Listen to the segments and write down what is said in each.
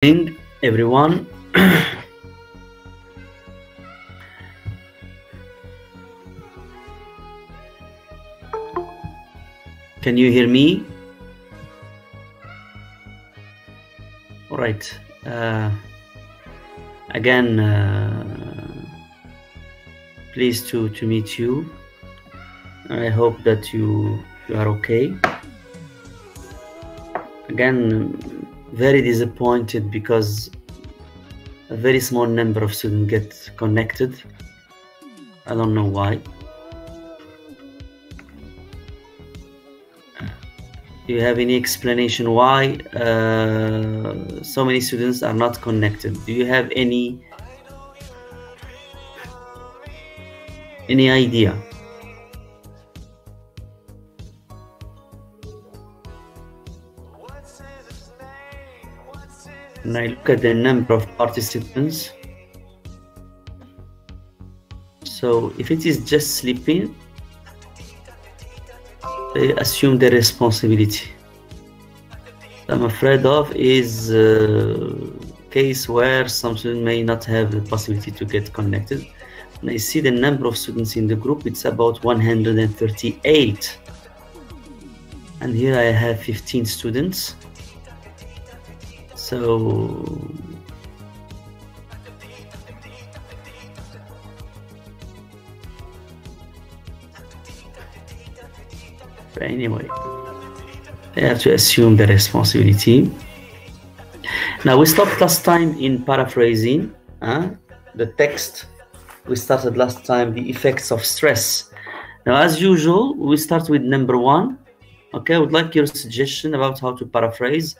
Evening, everyone. Can you hear me? All right. Again, pleased to meet you. I hope that you are okay. Again, very disappointed because a very small number of students get connected. I don't know why. Do you have any explanation why so many students are not connected? Do you have any idea? When I look at the number of participants, so if it is just sleeping, they assume the responsibility. I'm afraid of is a case where some students may not have the possibility to get connected. When I see the number of students in the group, it's about 138. And here I have 15 students. So anyway, I have to assume the responsibility. Now we stopped last time in paraphrasing the text. We started last time the effects of stress. Now, as usual, we start with number one. Okay, I would like your suggestion about how to paraphrase.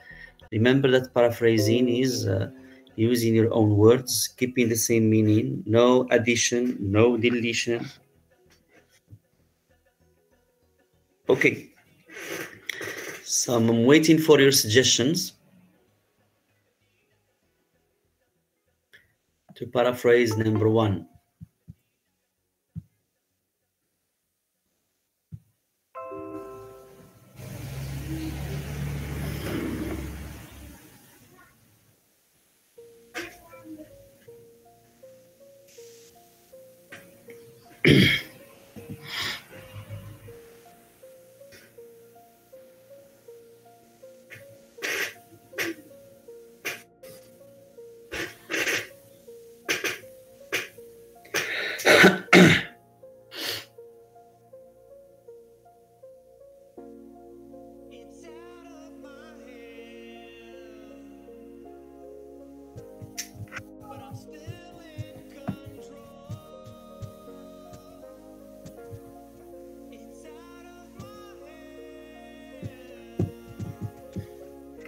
Remember that paraphrasing is using your own words, keeping the same meaning, no addition, no deletion. Okay, so I'm waiting for your suggestions to paraphrase number one.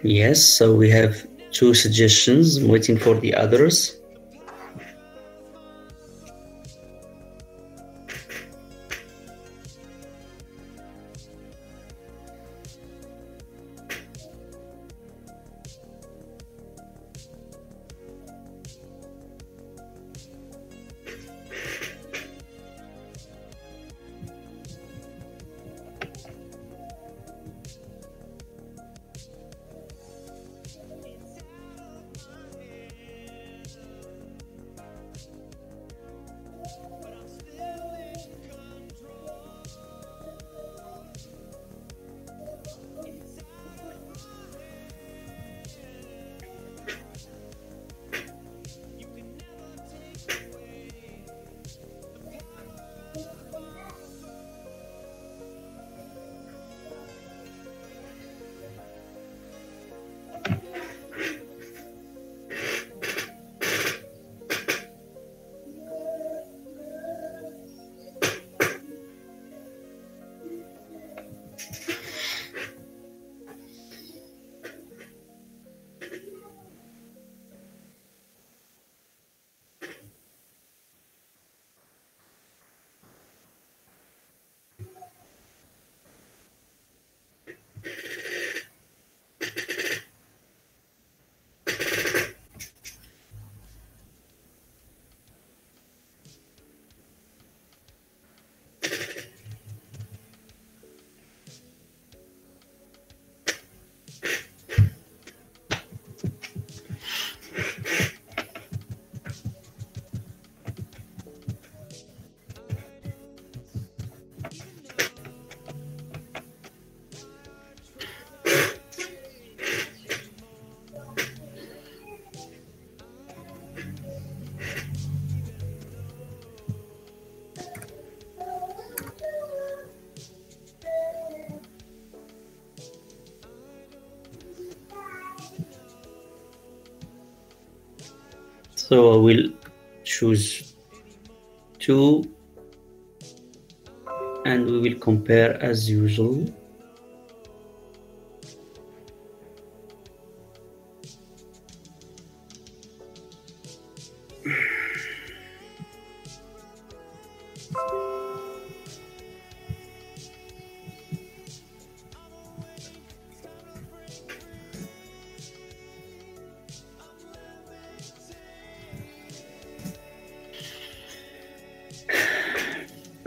Yes, so we have two suggestions. I'm waiting for the others. So I will choose 2 and we will compare as usual.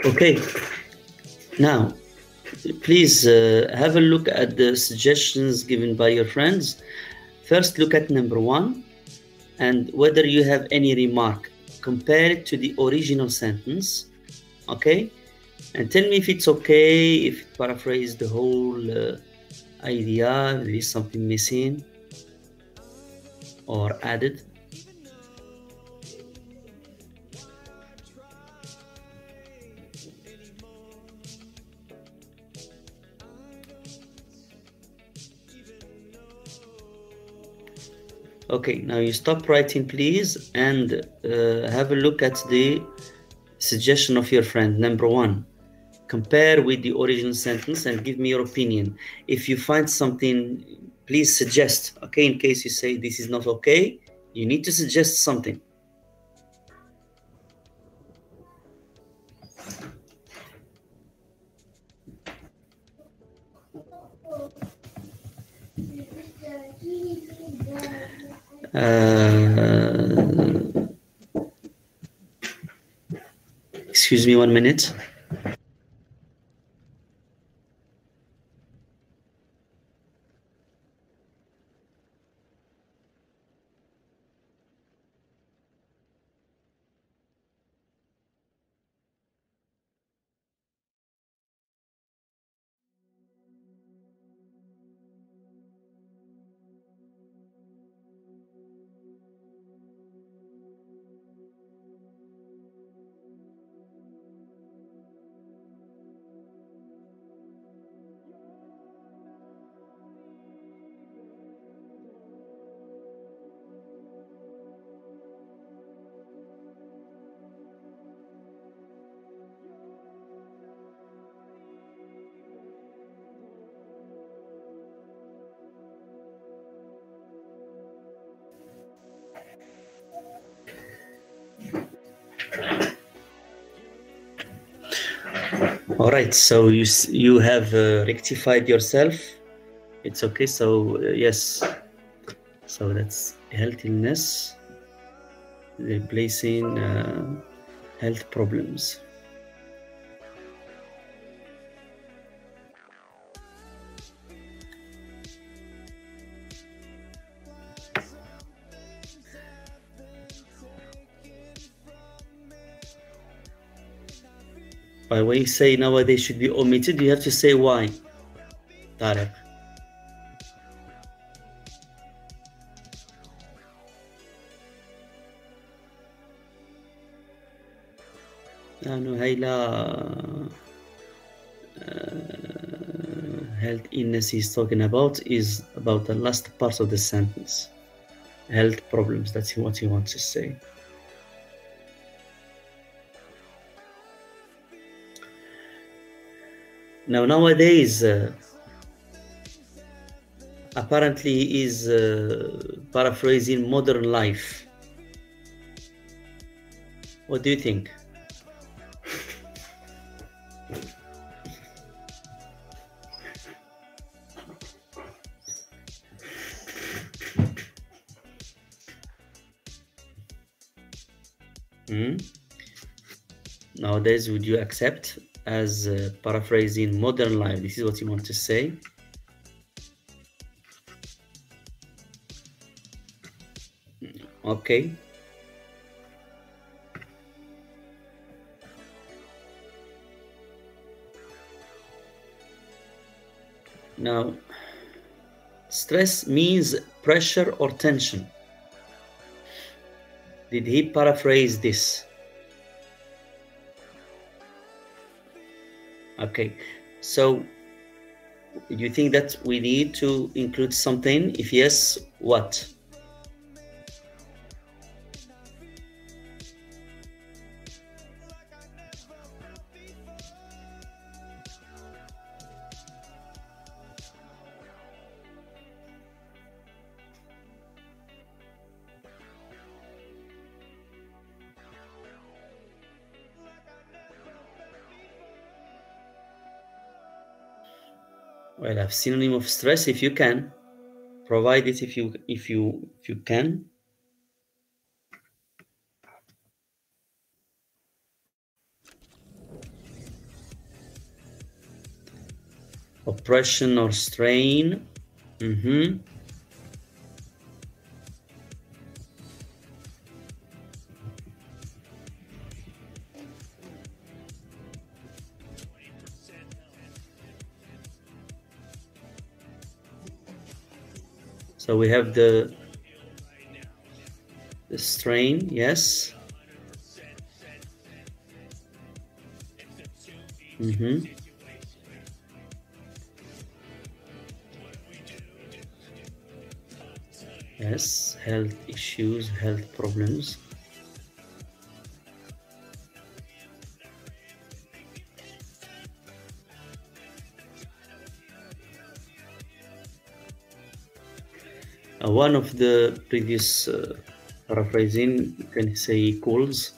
Okay, now please have a look at the suggestions given by your friends. First, look at number 1 and whether you have any remark. Compare it to the original sentence, okay? And tell me if it's okay, if it paraphrase the whole idea, if there is something missing or added. Okay, now you stop writing, please, and have a look at the suggestion of your friend. Number 1, compare with the original sentence and give me your opinion. If you find something, please suggest, okay? In case you say this is not okay, you need to suggest something. Excuse me 1 minute. All right, so you have rectified yourself. It's okay. So yes, so that's healthiness replacing health problems. By when you say nowadays should be omitted, you have to say why, Tarek. No, health illness he's talking about is about the last part of the sentence. Health problems, that's what he wants to say. Now, nowadays, apparently is paraphrasing modern life. What do you think? Nowadays, would you accept as paraphrasing modern life? This is what you want to say. Okay. Now, stress means pressure or tension. Did he paraphrase this? Okay, so do you think that we need to include something? If yes, what? Well, a synonym of stress, if you can provide it, if you can. Oppression or strain. So we have the strain, yes. Yes, health issues, health problems. One of the previous paraphrasing, you can say equals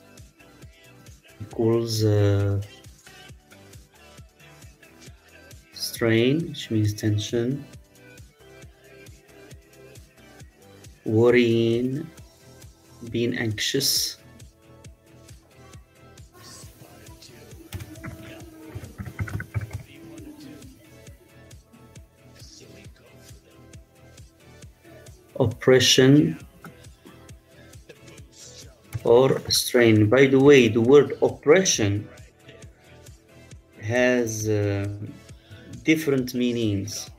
strain, which means tension, worrying, being anxious. Oppression or strain. By the way, the word oppression has different meanings.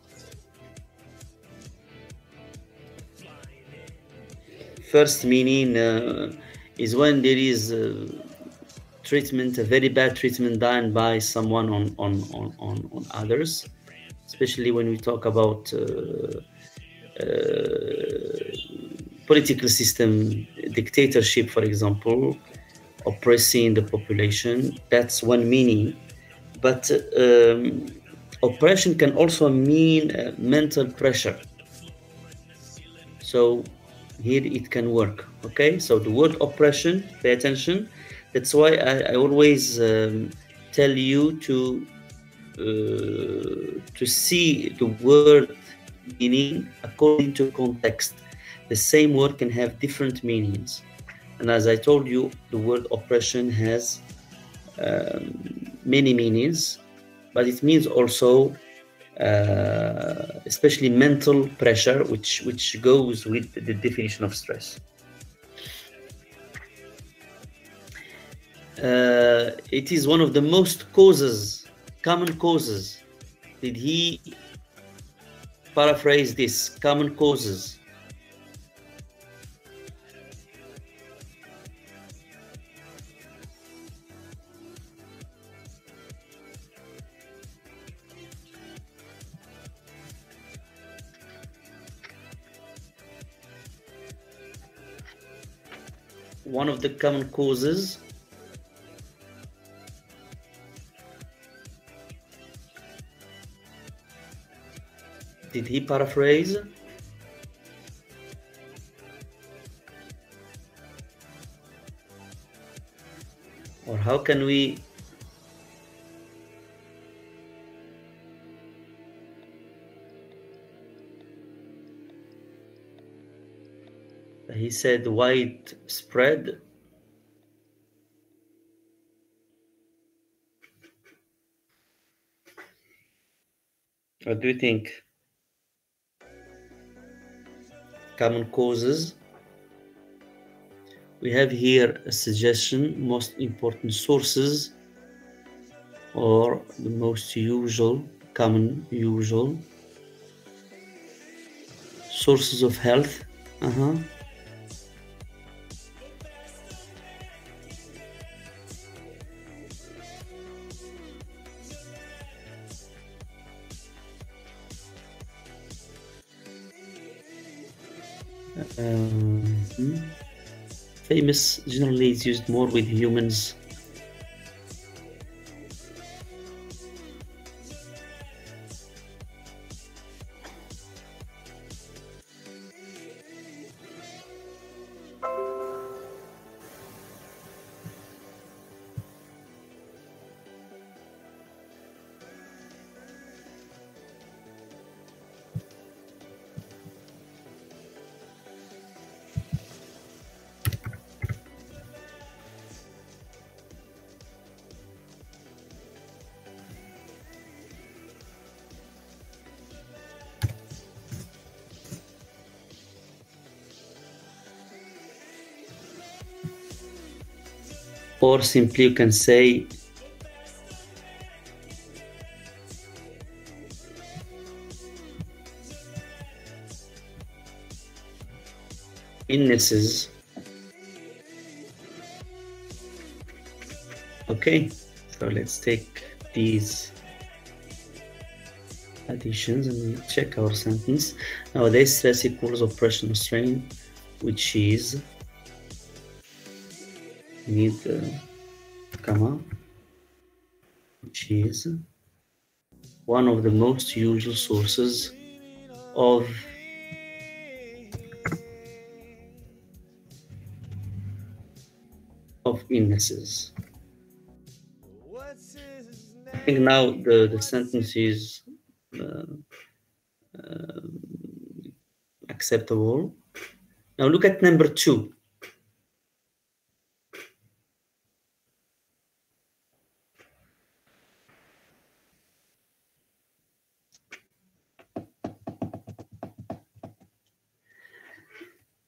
First meaning is when there is treatment, a very bad treatment done by someone on others, especially when we talk about political system, dictatorship, for example, oppressing the population. That's one meaning. But oppression can also mean mental pressure. So here it can work. Okay, so the word oppression, pay attention. That's why I always tell you to see the word meaning according to context. The same word can have different meanings, and as I told you, the word oppression has many meanings, but it means also especially mental pressure, which goes with the definition of stress. It is one of the most common causes. Did he paraphrase this? Common causes. One of the common causes. Did he paraphrase? Or how can we he said widespread. What do you think? Common causes. We have here a suggestion, most important sources, or the most common sources of health. Famous generally is used more with humans. or simply you can say illnesses. Okay, so let's take these additions and we check our sentence. Nowadays, stress equals oppression or strain, which is, we need comma, which is one of the most usual sources of illnesses. I think now the sentence is acceptable. Now look at number 2.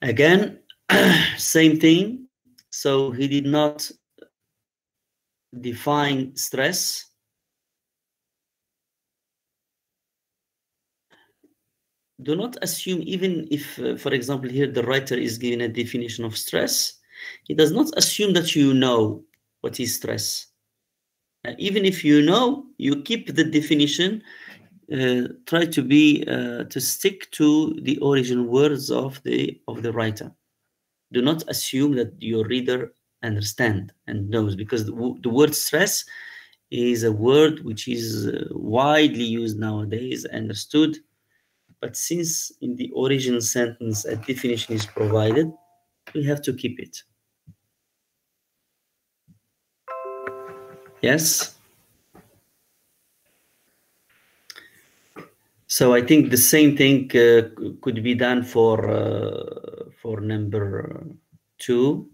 Again, same thing. So he did not define stress. Do not assume, even if, for example, here the writer is given a definition of stress, he does not assume that you know what is stress. Even if you know, you keep the definition, try to be to stick to the original words of the writer. Do not assume that your reader understand and knows, because the word stress is a word which is widely used nowadays, understood. But since in the original sentence a definition is provided, we have to keep it. Yes? So I think the same thing could be done for number 2.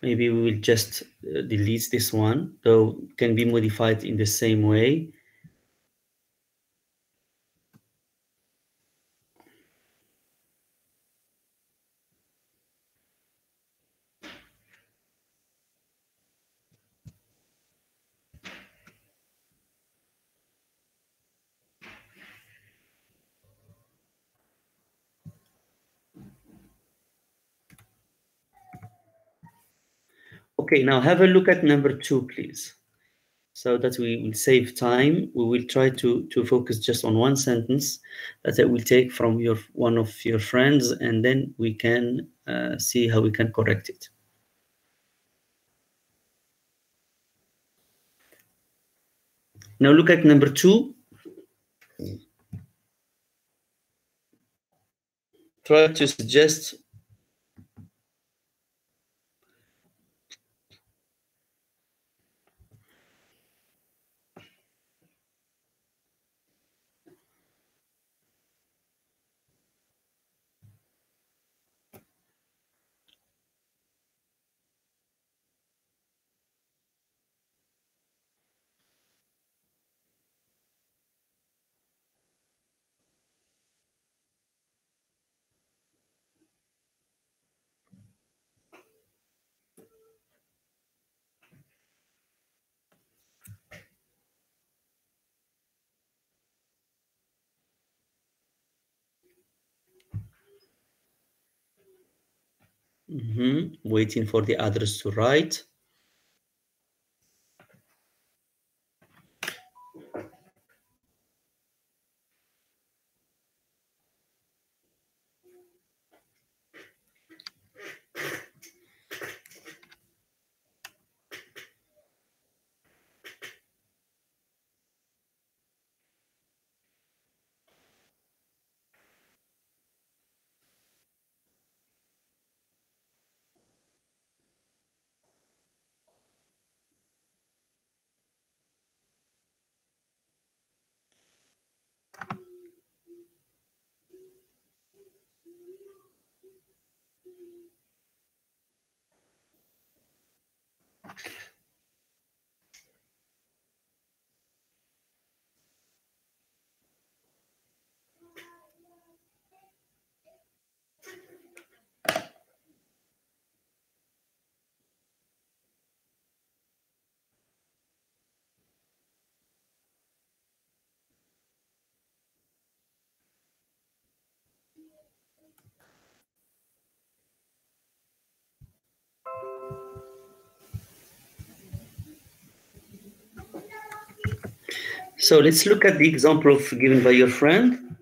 Maybe we will just delete this one, though it can be modified in the same way. Okay, now have a look at number 2, please. So that we will save time, we will try to focus just on one sentence that I will take from one of your friends, and then we can see how we can correct it. Now look at number 2. Try to suggest waiting for the others to write. So let's look at the example given by your friend.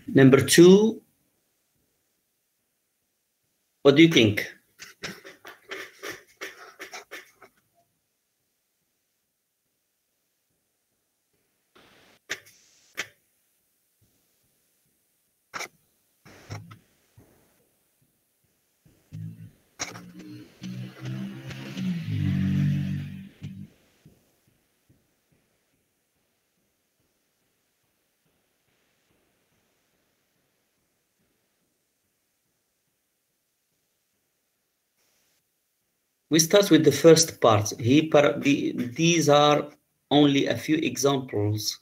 Number 2, what do you think? We start with the first part. These are only a few examples.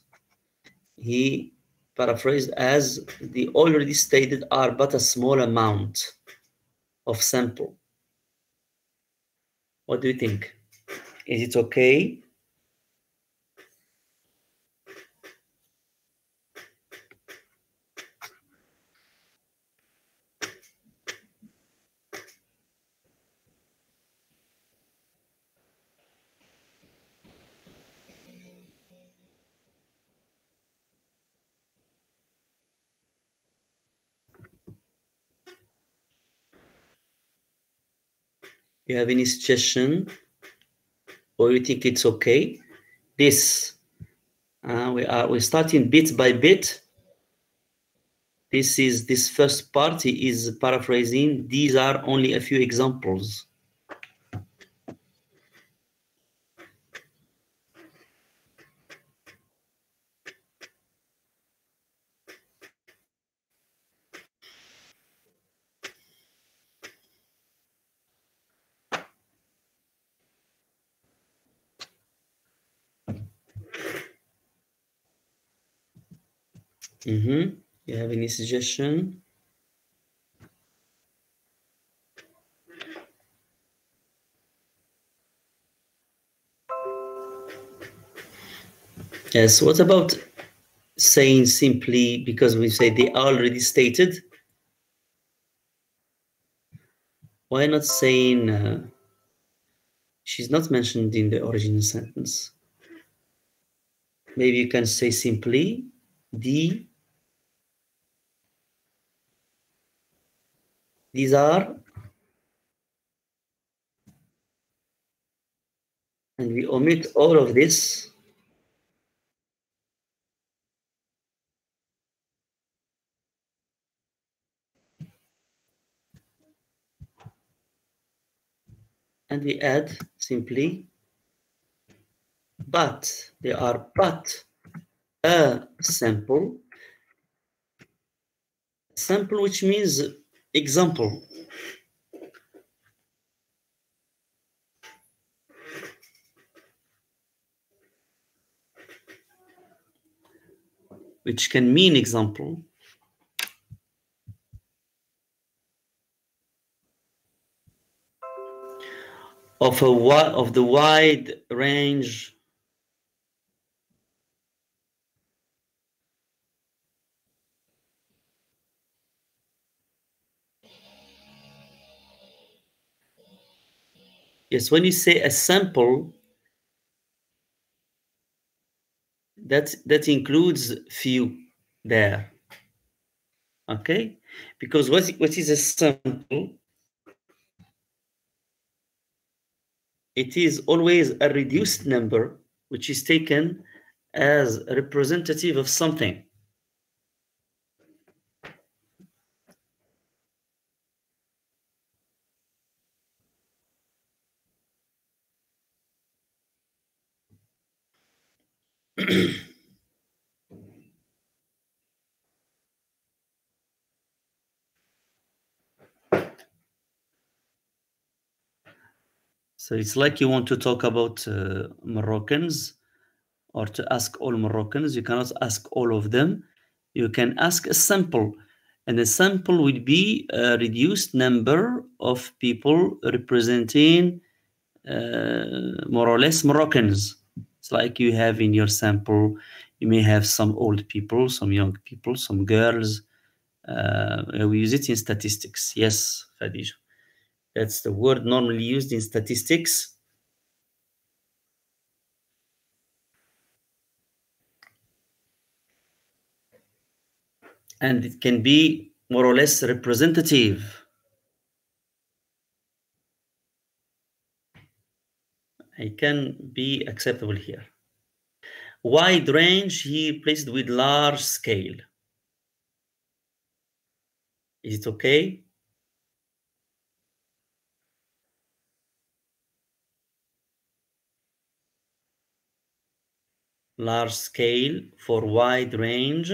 He paraphrased as the already stated are but a small amount of sample. What do you think? Is it okay? You have any suggestion? Or you think it's okay? We're starting bit by bit. This first part is paraphrasing. These are only a few examples. You have any suggestion? Yes, what about saying simply, because we say they are already stated, why not saying she's not mentioned in the original sentence? Maybe you can say simply these are, and we omit all of this. And we add simply but. They are but a sample. Sample, which means example. Which can mean example. Of the wide range Yes, when you say a sample, that includes few there. Okay? Because what is a sample? It is always a reduced number which is taken as a representative of something. So it's like you want to talk about Moroccans, or to ask all Moroccans. You cannot ask all of them. You can ask a sample, and a sample would be a reduced number of people representing more or less Moroccans. It's like you have in your sample, you may have some old people, some young people, some girls. We use it in statistics. Yes, Khadija. That's the word normally used in statistics. And it can be more or less representative. It can be acceptable here. Wide range, he replaced with large scale. Is it okay? Large scale for wide range.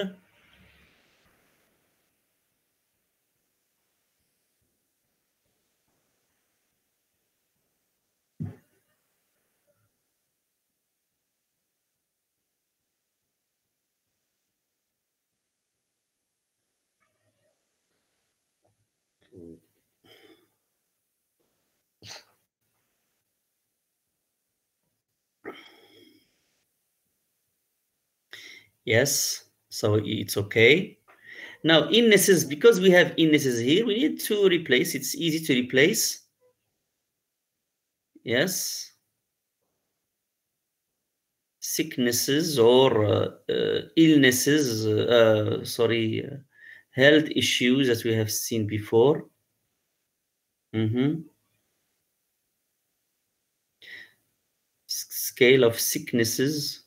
Yes, so it's okay. Now, illnesses, because we have illnesses here, we need to replace. It's easy to replace. Yes. Sicknesses or illnesses, health issues that we have seen before. Scale of sicknesses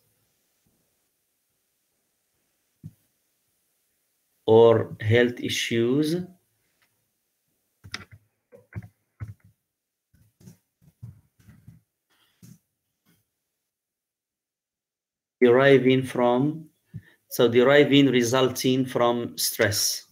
or health issues. Deriving resulting from stress.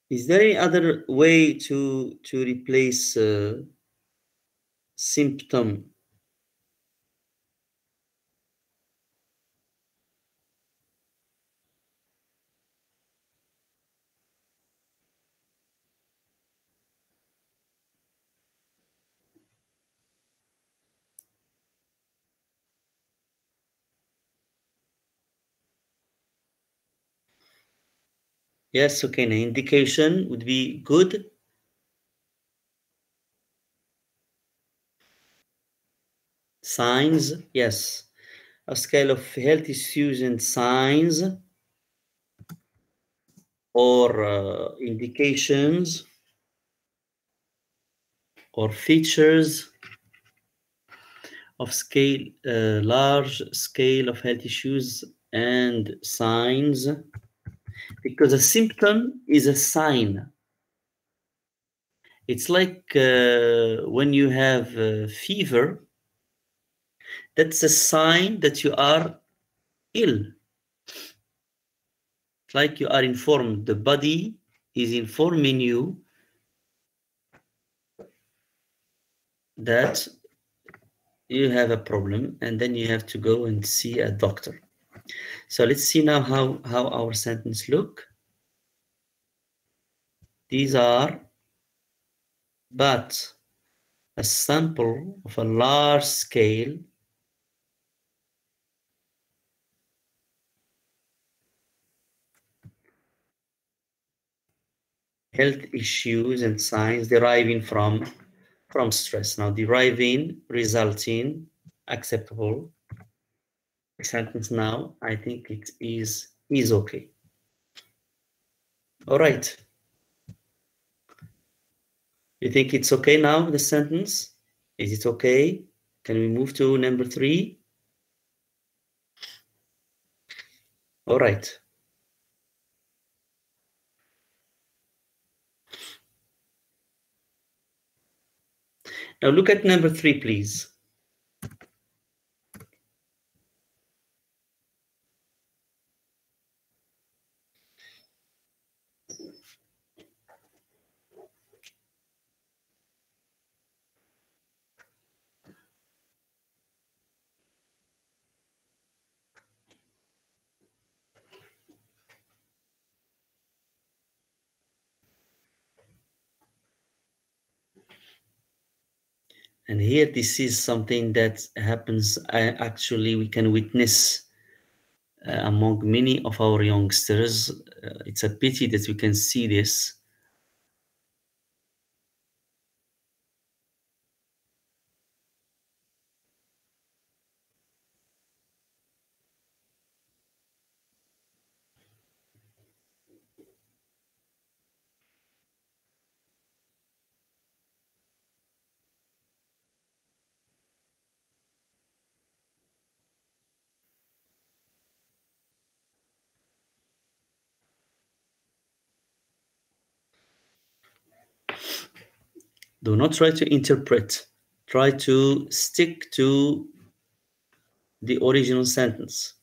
Is there any other way to replace symptom? Yes, okay, an indication would be good. Signs, yes. A scale of health issues and signs or indications or features of scale, large scale of health issues and signs, because a symptom is a sign. It's like when you have fever, that's a sign that you are ill. It's like you are informed. The body is informing you that you have a problem, and then you have to go and see a doctor. So let's see now how our sentence look. These are, but a sample of a large scale health issues and signs deriving from stress. Now, deriving, resulting, acceptable. Sentence now, I think it is okay. All right. You think it's okay now, the sentence? Is it okay? Can we move to number 3? All right. Now look at number 3, please. And here, this is something that happens, actually, we can witness among many of our youngsters. It's a pity that we can see this. Do not try to interpret. Try to stick to the original sentence.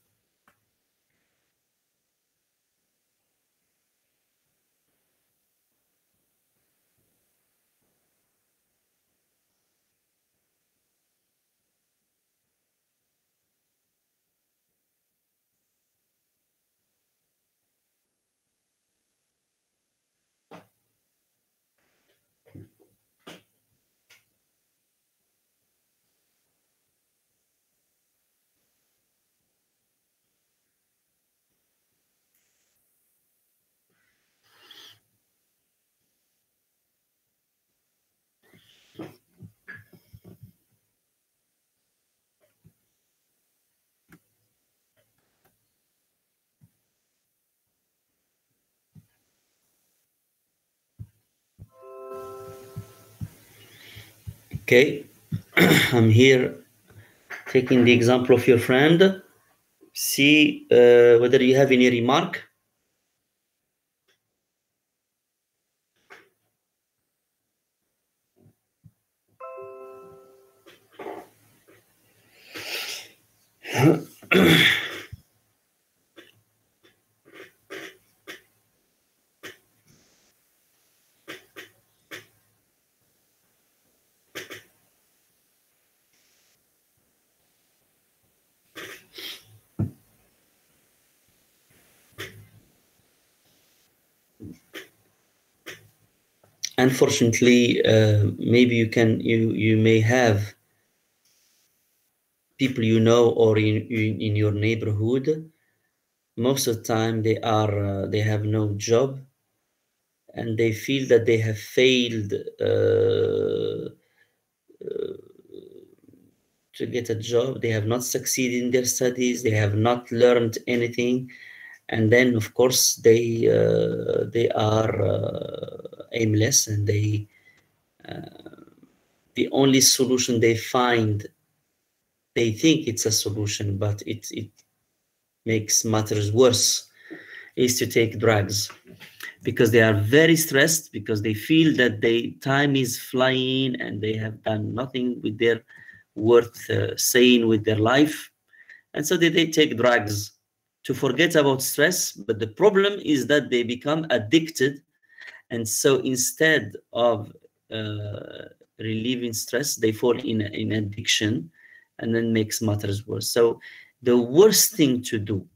Okay, I'm here taking the example of your friend. See whether you have any remark. Unfortunately, maybe you may have people you know or in your neighborhood. Most of the time, they have no job, and they feel that they have failed to get a job. They have not succeeded in their studies. They have not learned anything, and then of course they are aimless, and the only solution they find, they think it's a solution, but it makes matters worse, is to take drugs, because they are very stressed, because they feel that time is flying and they have done nothing with their worth saying with their life, and so they take drugs to forget about stress. But the problem is that they become addicted, and so instead of relieving stress, they fall in addiction, and then makes matters worse. So the worst thing to do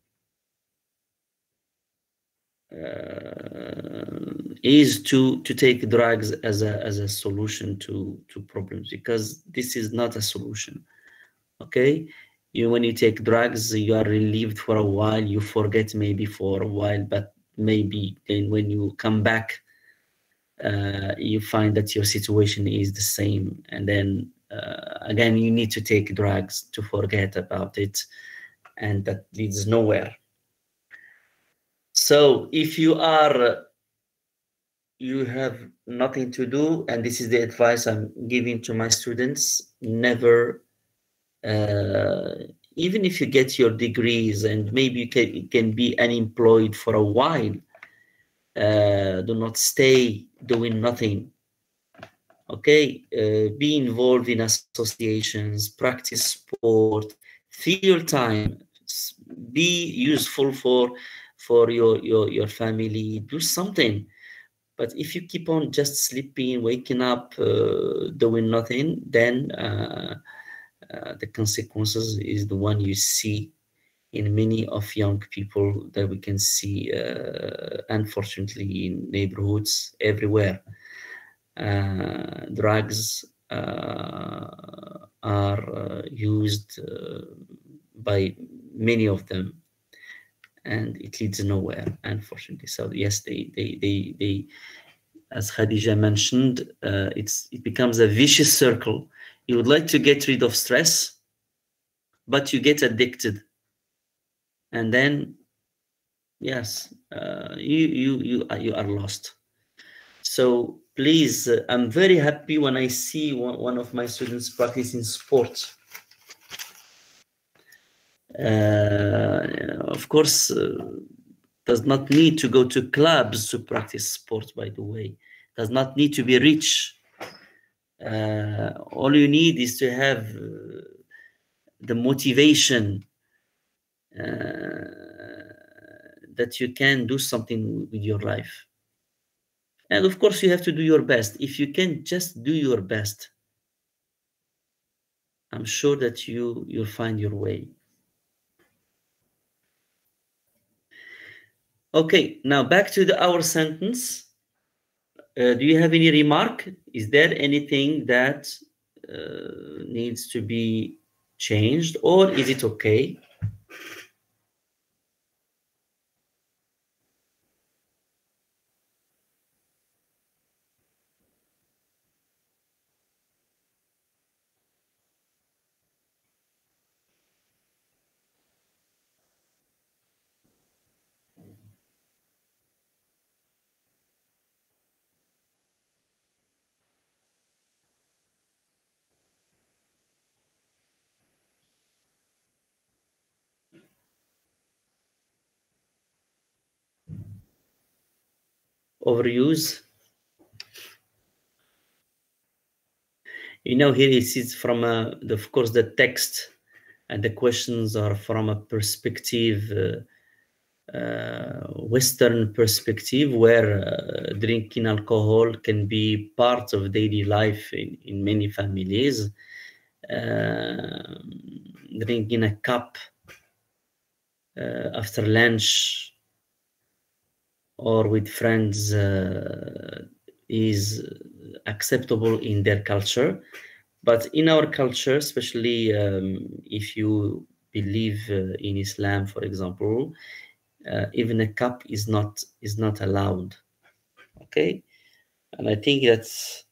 is to take drugs as a solution to problems, because this is not a solution. Okay, when you take drugs, you are relieved for a while, you forget maybe for a while, but maybe then when you come back, you find that your situation is the same, and then again you need to take drugs to forget about it, and that leads nowhere. So if you have nothing to do, and this is the advice I'm giving to my students, never, even if you get your degrees and maybe you can be unemployed for a while, do not stay doing nothing. Okay, be involved in associations, practice sport, fill your time, be useful for your family, do something. But if you keep on just sleeping, waking up, doing nothing, then the consequences is the one you see in many of young people that we can see, unfortunately, in neighborhoods everywhere. Drugs, are used by many of them, and it leads nowhere, unfortunately. So yes, they as Khadija mentioned, it becomes a vicious circle. You would like to get rid of stress, but you get addicted, and then yes, you are lost. So please, I'm very happy when I see one of my students practicing sport. Of course, does not need to go to clubs to practice sport, by the way. Does not need to be rich. All you need is to have the motivation that you can do something with your life. And of course, you have to do your best. If you can just do your best, I'm sure that you'll find your way. Okay, now back to our sentence. Do you have any remark? Is there anything that needs to be changed, or is it okay? Overuse. Here it is from of course, the text and the questions are from a perspective, Western perspective, where drinking alcohol can be part of daily life in many families. Drinking a cup after lunch or with friends is acceptable in their culture, but in our culture, especially if you believe in Islam, for example, even a cup is not allowed. Okay, and I think that's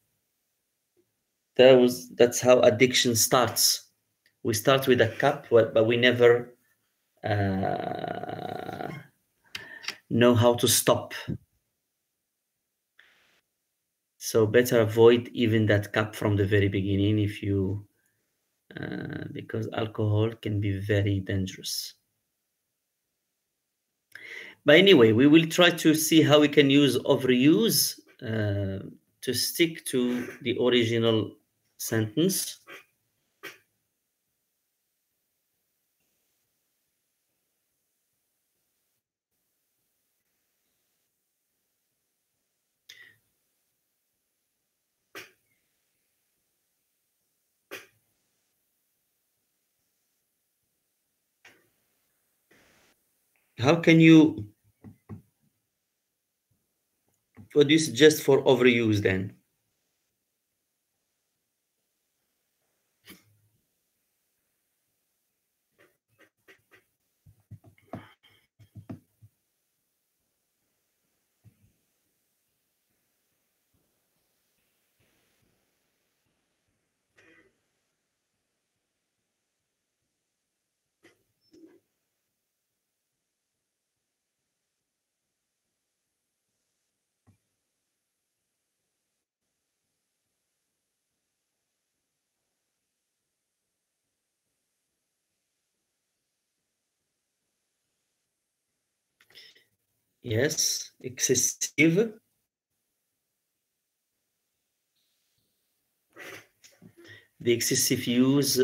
how addiction starts. We start with a cup, but we never know how to stop. So better avoid even that cup from the very beginning, if you because alcohol can be very dangerous. But anyway, we will try to see how we can use overuse to stick to the original sentence. How can you, what do you suggest for overuse then? Yes, excessive. The excessive use.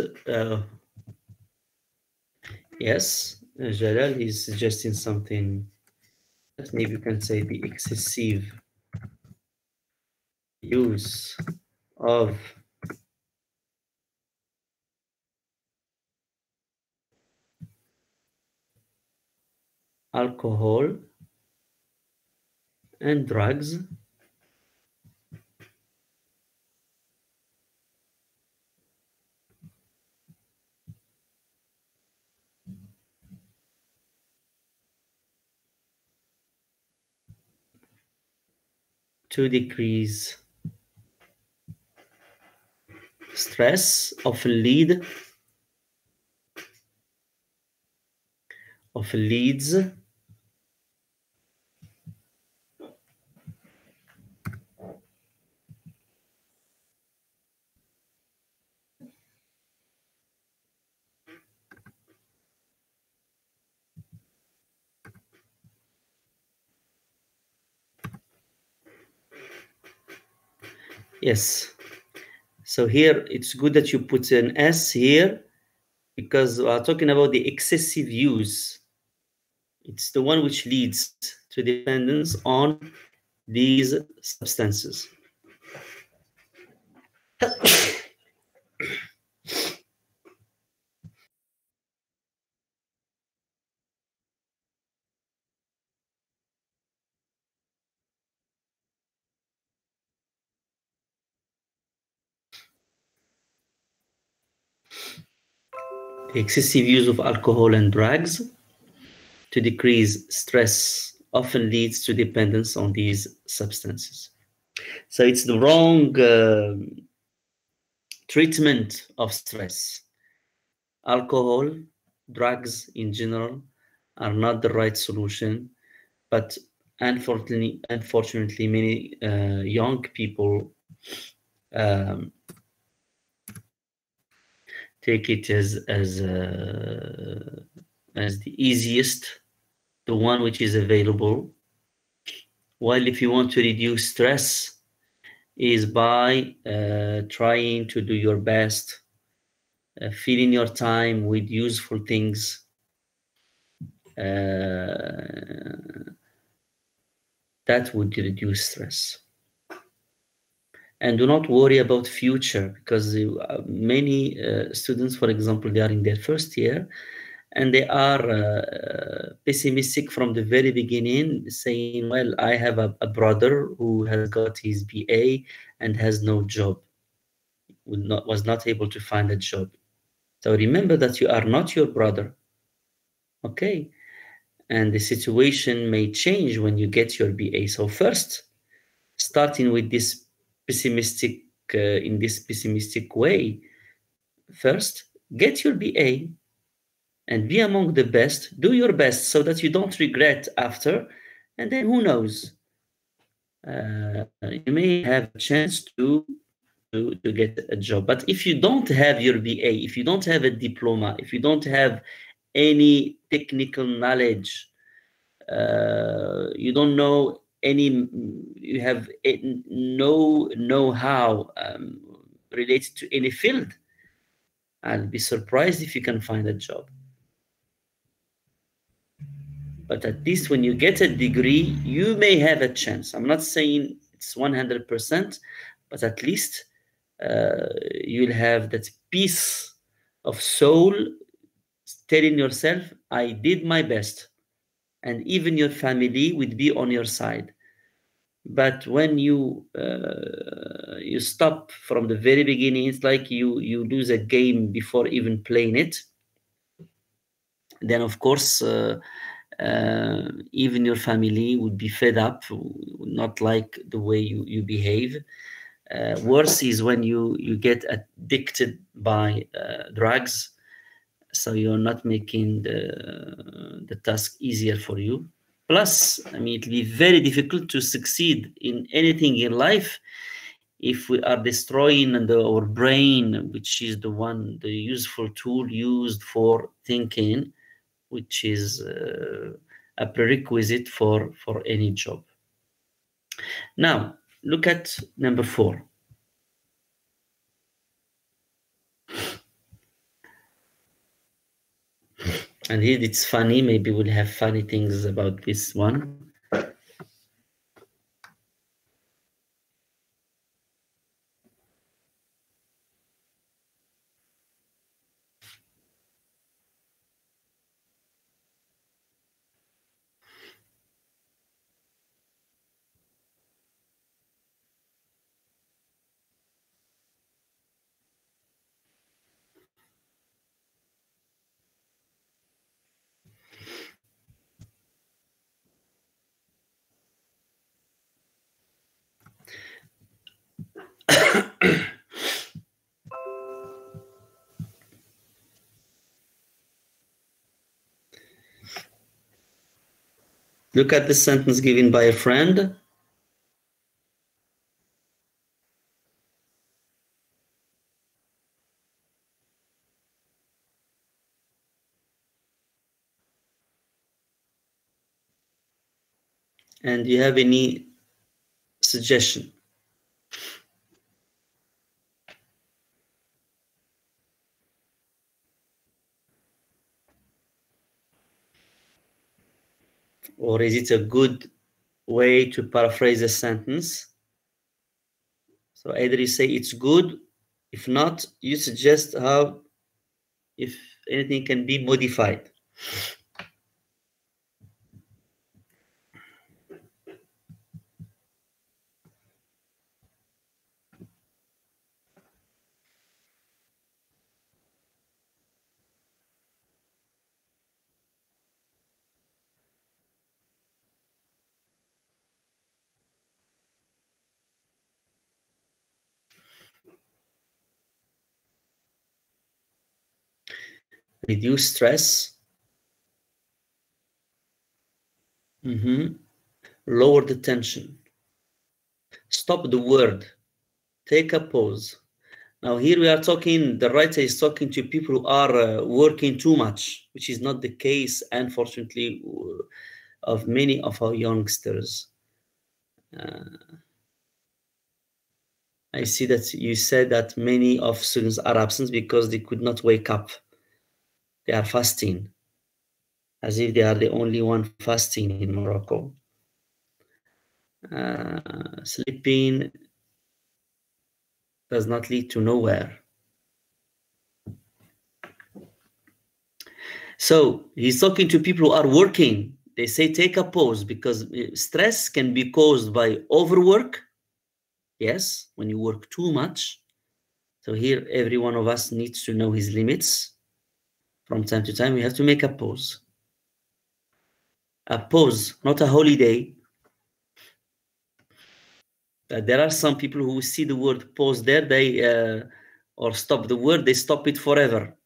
Yes, Jalal is suggesting something. Maybe you can say the excessive use of alcohol and drugs to decrease stress often leads yes. So here it's good that you put an S here because we are talking about the excessive use. It's the one which leads to dependence on these substances. The excessive use of alcohol and drugs to decrease stress often leads to dependence on these substances. So it's the wrong treatment of stress. Alcohol, drugs in general are not the right solution, but unfortunately many young people um, take it as the easiest, the one which is available. While if you want to reduce stress, is by trying to do your best, filling your time with useful things. That would reduce stress. And do not worry about future, because many students, for example, they are in their first year and they are pessimistic from the very beginning, saying, well, I have a brother who has got his BA and has no job, was not able to find a job. So remember that you are not your brother, okay? And the situation may change when you get your BA. So first, starting with this pessimistic, in this pessimistic way, first, get your BA and be among the best, do your best so that you don't regret after, and then who knows, you may have a chance to get a job. But if you don't have your BA, if you don't have a diploma, if you don't have any technical knowledge, you don't know any, you have no know-how related to any field, I'll be surprised if you can find a job. But at least when you get a degree, you may have a chance. I'm not saying it's 100%, but at least you'll have that peace of soul telling yourself, I did my best. And even your family would be on your side. But when you stop from the very beginning, it's like you lose a game before even playing it. Then, of course, even your family would be fed up, would not like the way you behave. Worse is when you get addicted by drugs, so you're not making the task easier for you. Plus, I mean, it'll be very difficult to succeed in anything in life if we are destroying our brain, which is the useful tool used for thinking, which is a prerequisite for any job. Now, look at number 4. And here it's funny, maybe we'll have funny things about this one. Look at the sentence given by a friend. And do you have any suggestion? Or is it a good way to paraphrase a sentence? So either you say it's good, if not, you suggest how, if anything can be modified. Reduce stress. Lower the tension. Stop the word. Take a pause. Now here we are talking, the writer is talking to people who are working too much, which is not the case, unfortunately, of many of our youngsters. I see that you said that many of students are absent because they could not wake up. They are fasting, as if they are the only one fasting in Morocco. Sleeping does not lead to nowhere. So he's talking to people who are working. They say take a pause because stress can be caused by overwork. Yes, when you work too much. So here, every one of us needs to know his limits. From time to time, we have to make a pause. A pause, not a holiday. There are some people who see the word pause there, they or stop the word, they stop it forever.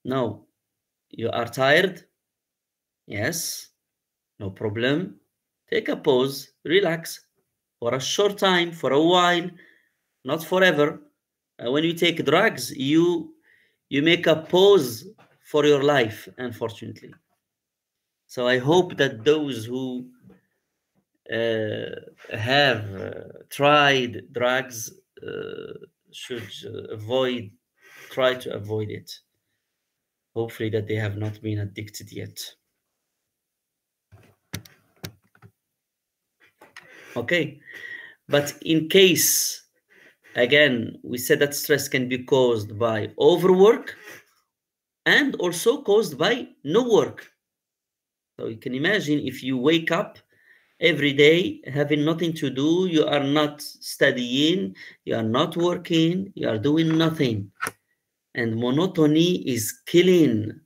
No, you are tired. Yes, no problem. Take a pause, relax for a short time, for a while, not forever. When you take drugs, you make a pause for your life, unfortunately. So I hope that those who have tried drugs should try to avoid it. Hopefully that they have not been addicted yet. Okay, but in case, again, we said that stress can be caused by overwork and also caused by no work. So you can imagine if you wake up every day having nothing to do, you are not studying, you are not working, you are doing nothing. And monotony is killing.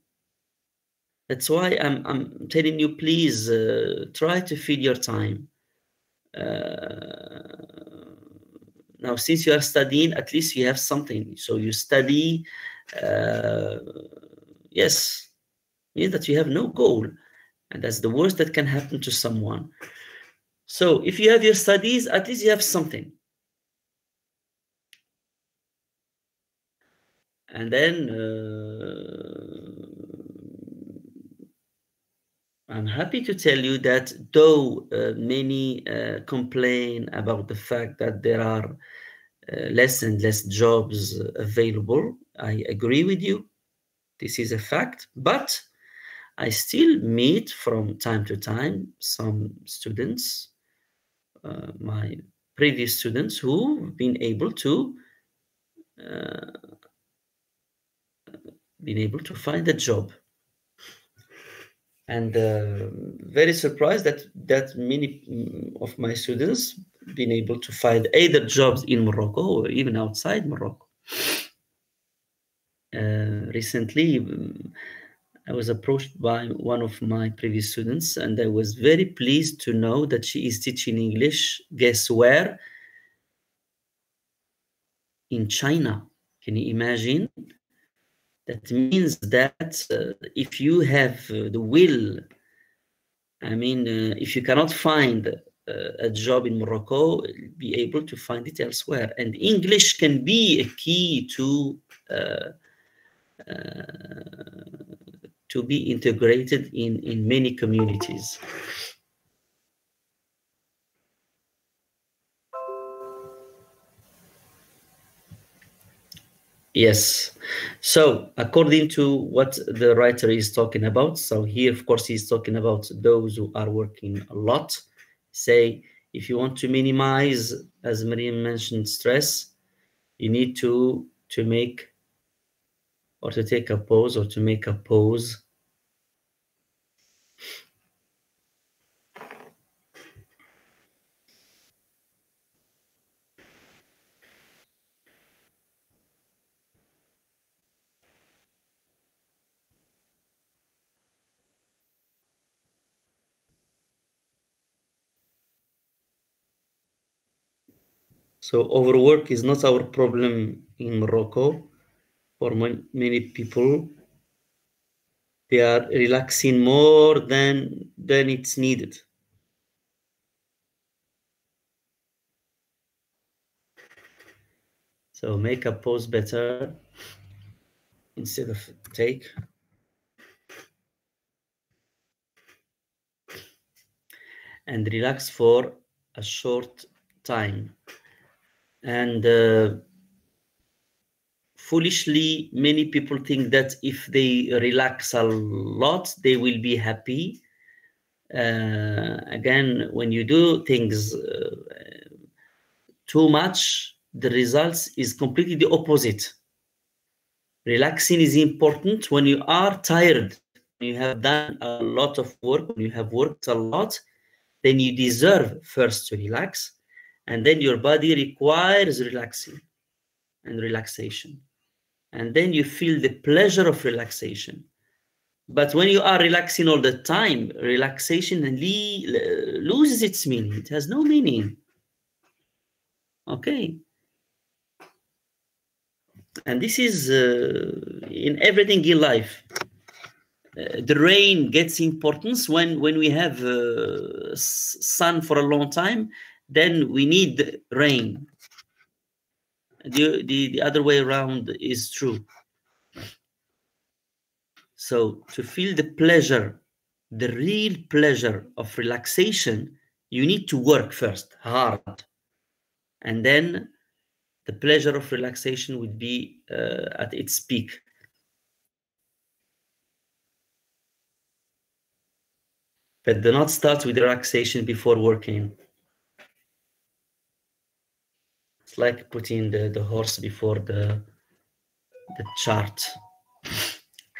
That's why I'm telling you, please try to feed your time. Now, since you are studying, at least you have something. So you study, yes, means that you have no goal. And that's the worst that can happen to someone. So if you have your studies, at least you have something. And then I'm happy to tell you that though many complain about the fact that there are less and less jobs available, I agree with you. This is a fact, but I still meet from time to time some students, my previous students, who've been able to find a job. And very surprised that many of my students been able to find either jobs in Morocco or even outside Morocco. Recently, I was approached by one of my previous students, and I was very pleased to know that she is teaching English. Guess where? in China. Can you imagine? That means that if you have the will, I mean, if you cannot find a job in Morocco, be able to find it elsewhere. And English can be a key uh, to be integrated in many communities. Yes. So according to what the writer is talking about, so here, of course, he's talking about those who are working a lot. Say, if you want to minimize, as Mariam mentioned, stress, you need to make or to take a pause or to make a pause. So overwork is not our problem in Morocco. For many people, they are relaxing more than it's needed. So make a pause better instead of take. And relax for a short time. And foolishly, many people think that if they relax a lot, they will be happy. Again, when you do things too much, the results is completely the opposite. Relaxing is important when you are tired, when you have done a lot of work, when you have worked a lot, then you deserve first to relax, and then your body requires relaxing and relaxation. And then you feel the pleasure of relaxation. But when you are relaxing all the time, relaxation loses its meaning. It has no meaning. Okay. And this is in everything in life. The rain gets importance when we have sun for a long time, then we need rain. The other way around is true. So to feel the pleasure, the real pleasure of relaxation, you need to work first hard, and then the pleasure of relaxation would be at its peak. But do not start with relaxation before working. It's like putting the horse before the chart.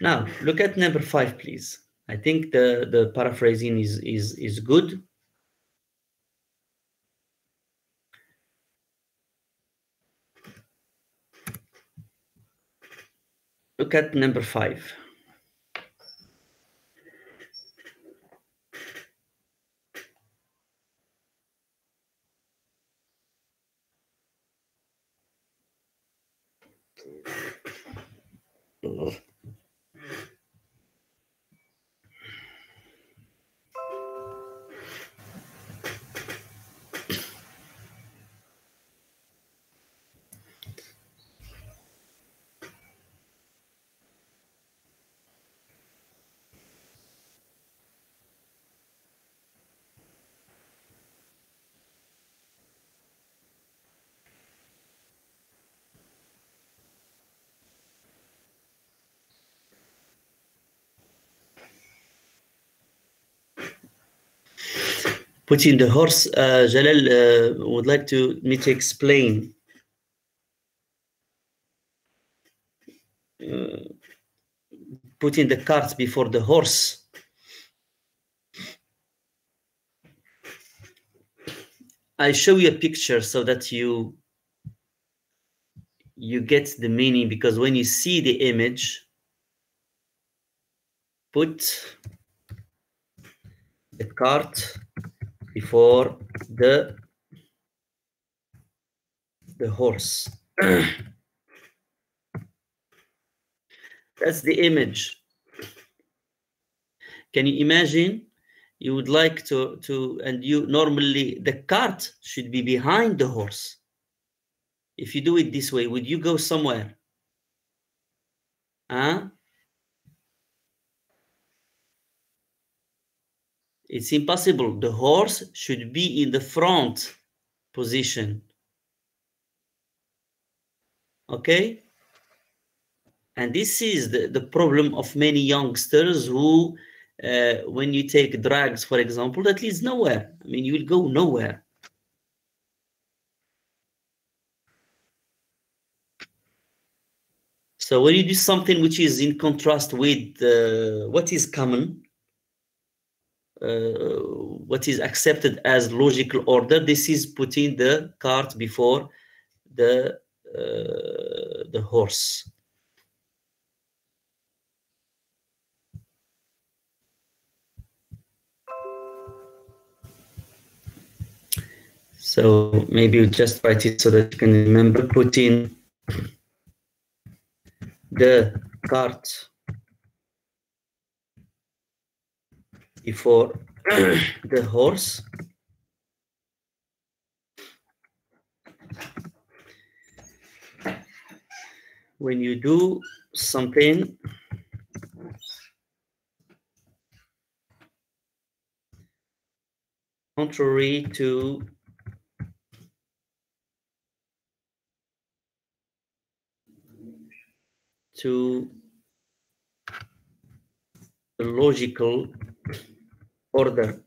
Now, look at number 5, please. I think the paraphrasing is good. Look at number 5. Putting the horse, Jalal would like me to explain. Putting the cart before the horse. I show you a picture so that you get the meaning, because when you see the image, put the cart before the horse. That's the image. Can you imagine? You would like to, and you normally, the cart should be behind the horse. If you do it this way, would you go somewhere? Huh? It's impossible. The horse should be in the front position. Okay? And this is the problem of many youngsters who, when you take drugs, for example, that leads nowhere. I mean, you will go nowhere. So when you do something which is in contrast with what is common, what is accepted as logical order, this is putting the cart before the horse. So maybe you just write it so that you can remember, putting the cart before the horse. When you do something contrary to the logical order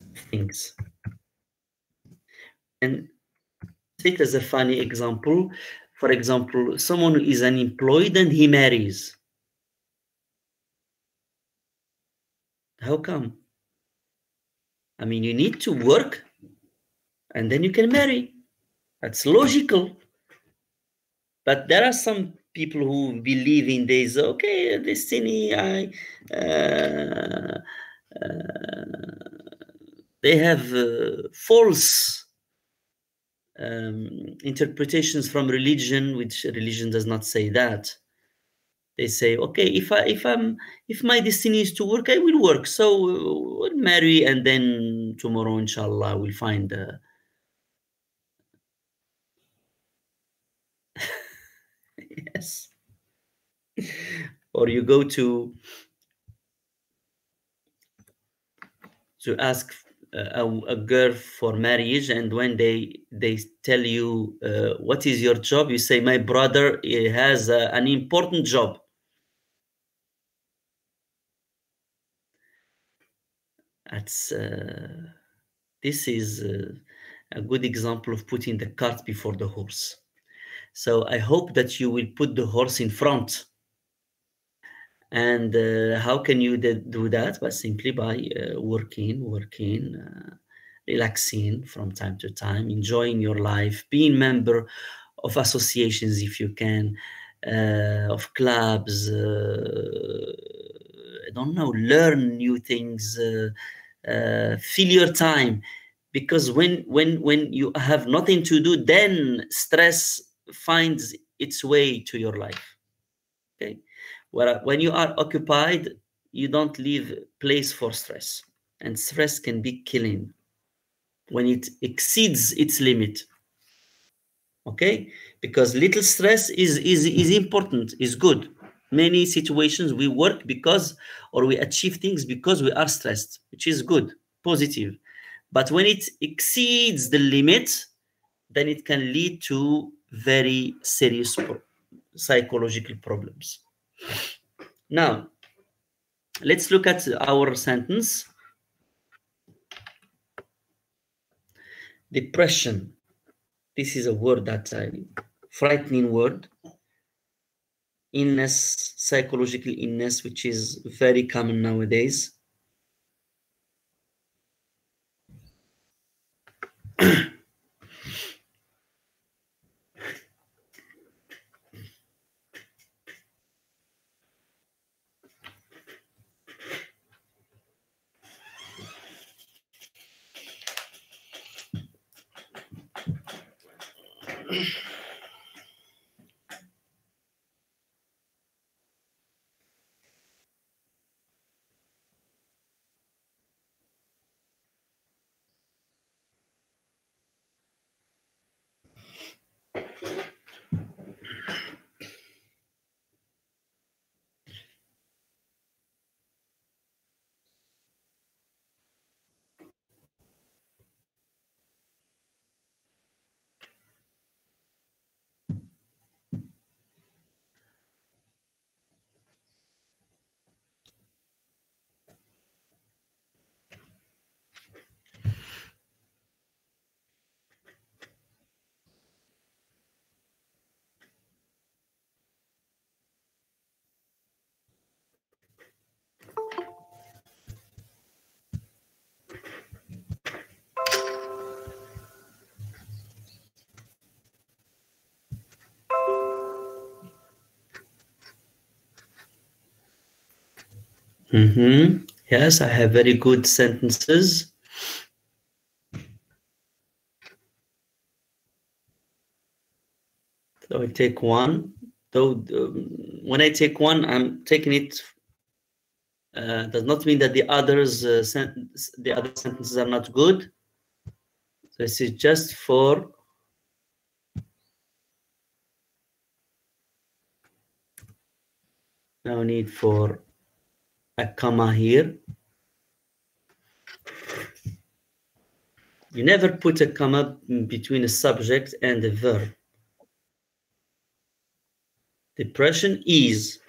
of things. And take as a funny example, for example, someone who is unemployed and he marries. How come? I mean, you need to work and then you can marry. That's logical. But there are some people who believe in this, okay, destiny, they have false interpretations from religion, which religion does not say that. They say, okay, if my destiny is to work, I will work. So we'll marry, and then tomorrow, inshallah, we'll find. Yes. Or you go to ask a girl for marriage, and when they tell you what is your job, you say, my brother has an important job. That's this is a good example of putting the cart before the horse. So I hope that you will put the horse in front. And how can you do that? But simply by working, relaxing from time to time, enjoying your life, being member of associations if you can, of clubs, I don't know, learn new things, fill your time. Because when you have nothing to do, then stress finds its way to your life. Okay, when you are occupied, you don't leave place for stress, and stress can be killing when it exceeds its limit. Okay, because little stress is important, is good. Many situations we work because, or we achieve things because we are stressed, which is good, positive. But when it exceeds the limit, then it can lead to very serious psychological problems. Now, let's look at our sentence. Depression. This is a word that's a frightening word. Illness, psychological illness, which is very common nowadays. Yes, I have very good sentences. So I take one. Though when I take one, I'm taking it. Does not mean that the other sentences are not good. So this is just for no need for a comma here. You never put a comma between a subject and a verb. Depression is.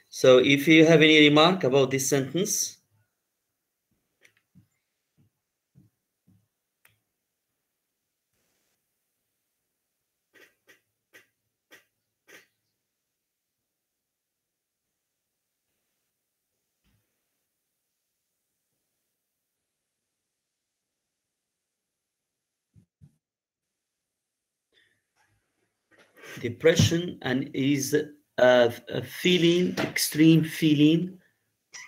So if you have any remark about this sentence, depression and is a feeling, extreme feeling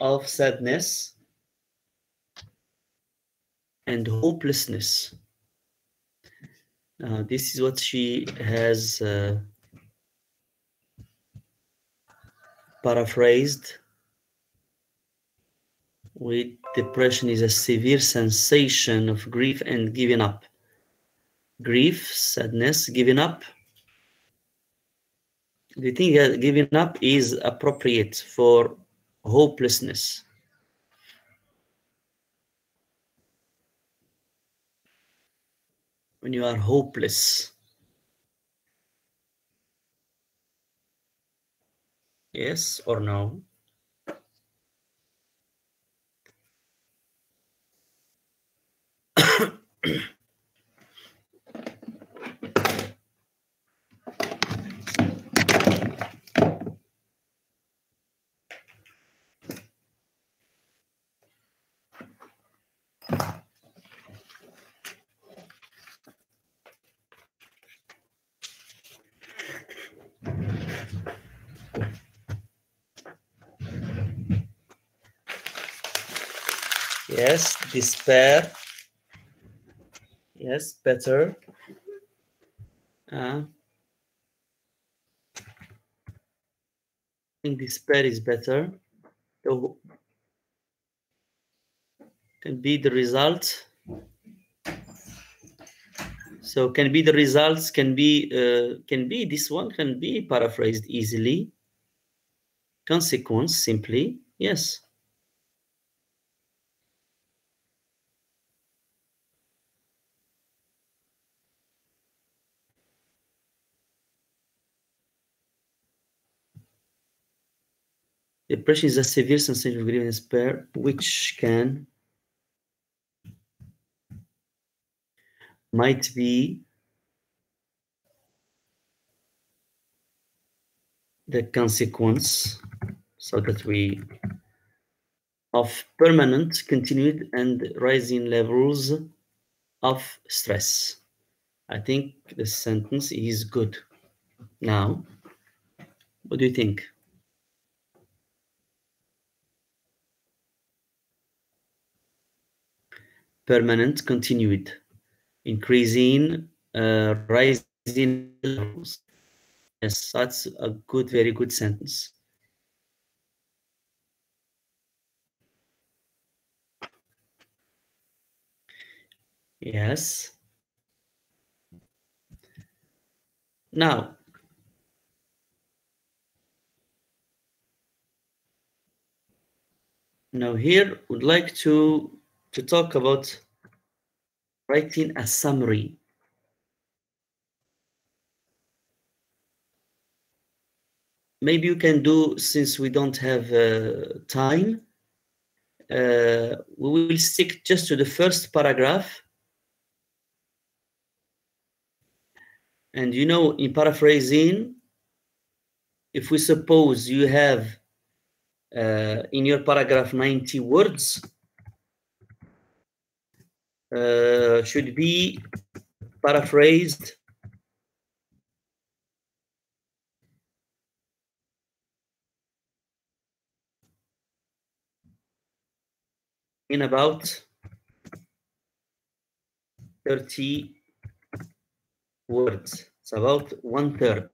of sadness and hopelessness. This is what she has paraphrased with depression is a severe sensation of grief and giving up. Grief, sadness, giving up. Do you think that giving up is appropriate for hopelessness? When you are hopeless. Yes or no? Yes, despair. Yes, better. I think despair is better. So can be the result. So can be the results. Can be this one can be paraphrased easily. Consequence simply. Yes. Depression is a severe sensation of grief and despair, which might be the consequence, so that we of permanent, continued, and rising levels of stress. I think the sentence is good. Now, what do you think? Permanent, continued, increasing, rising levels. Yes, that's a good, very good sentence. Yes. Now, here would like to talk about writing a summary. Maybe you can do, since we don't have time, we will stick just to the first paragraph. And you know, in paraphrasing, if we suppose you have in your paragraph 90 words, should be paraphrased in about 30 words. It's about 1/3.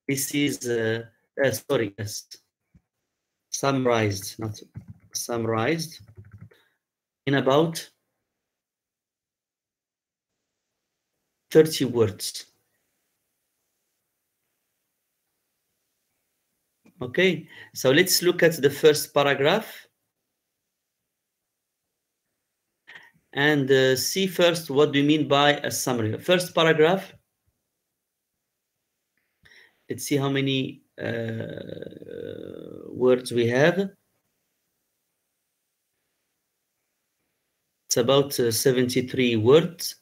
This is, sorry, yes, summarized, not summarized, in about 30 words. Okay, so let's look at the first paragraph and see first what do you mean by a summary. First paragraph, let's see how many words we have. It's about 73 words.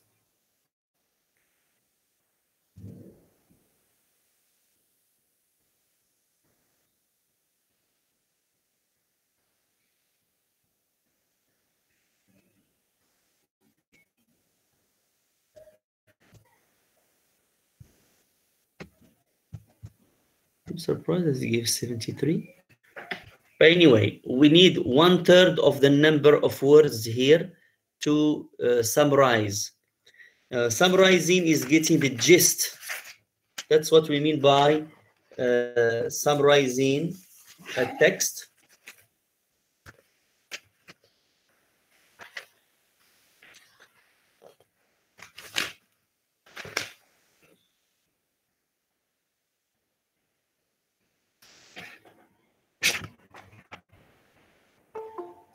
I'm surprised that it gives 73. But anyway, we need 1/3 of the number of words here to summarize. Summarizing is getting the gist. That's what we mean by summarizing a text.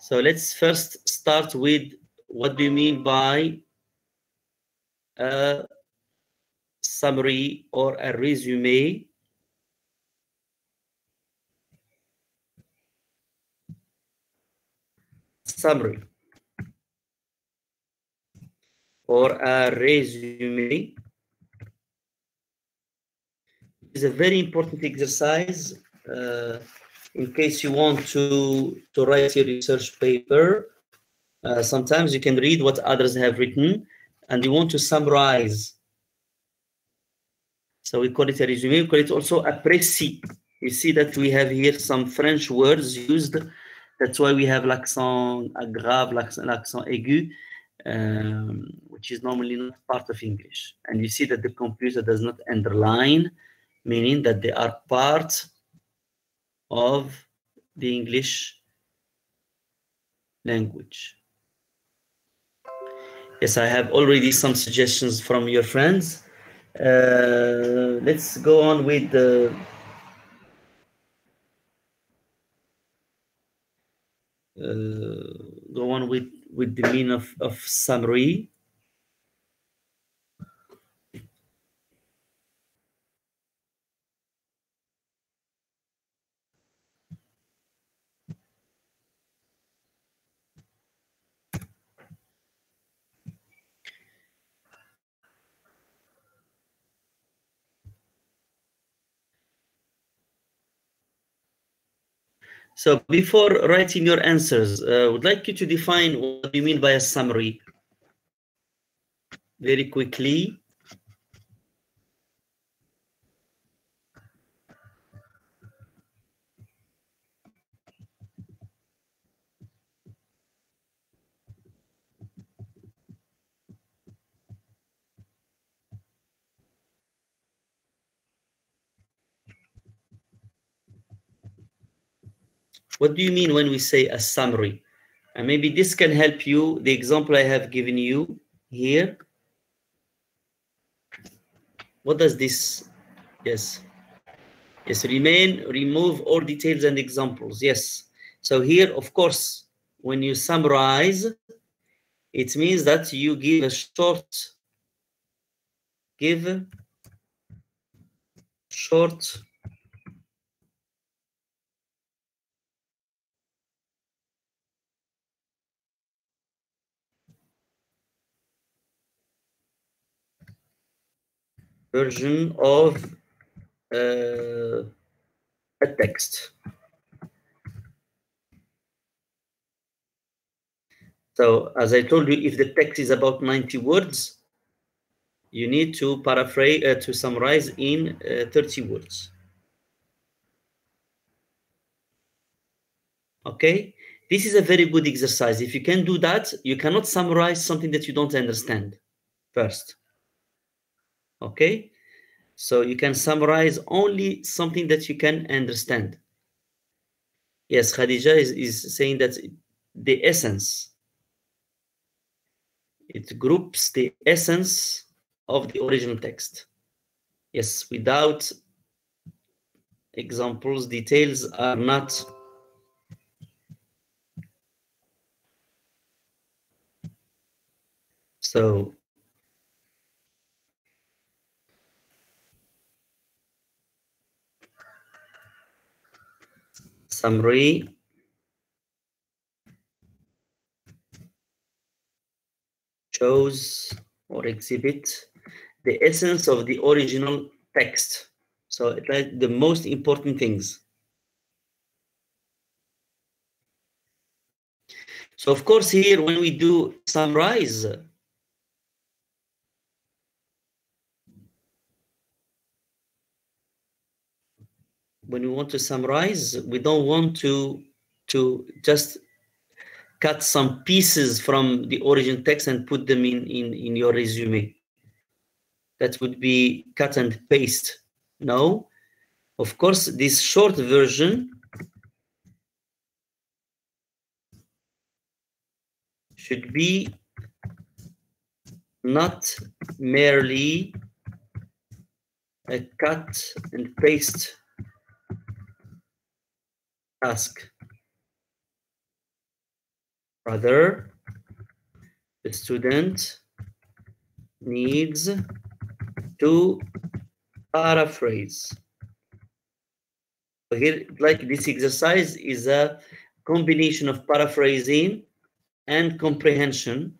So let's first start with what do you mean by a summary or a resume? Summary or a resume is a very important exercise in case you want to write your research paper. Sometimes you can read what others have written and you want to summarize. So we call it a resume. We call it also a précis. You see that we have here some French words used. That's why we have l'accent grave, l'accent aigu, which is normally not part of English. And you see that the computer does not underline, meaning that they are part of the English language. Yes, I have already some suggestions from your friends. Let's go on with the with the meaning of summary. So before writing your answers, I would like you to define what you mean by a summary very quickly. What do you mean when we say a summary? And maybe this can help you. The example I have given you here. What does this? Yes. Yes, remove all details and examples. Yes. So here, of course, when you summarize, it means that you give a short version of a text. So as I told you, if the text is about 90 words, you need to paraphrase, to summarize in 30 words. Okay? This is a very good exercise. If you can do that, you cannot summarize something that you don't understand first. Okay? So you can summarize only something that you can understand. Yes, Khadija is saying that the essence, it groups the essence of the original text. Yes, without examples, details are not. So summary shows or exhibit the essence of the original text. So it's like the most important things. So of course here when we do summarize, when we want to summarize, we don't want to just cut some pieces from the origin text and put them in your resume. That would be cut and paste. No, of course, this short version should be not merely a cut and paste task. Rather, the student needs to paraphrase. So here, like this exercise is a combination of paraphrasing and comprehension.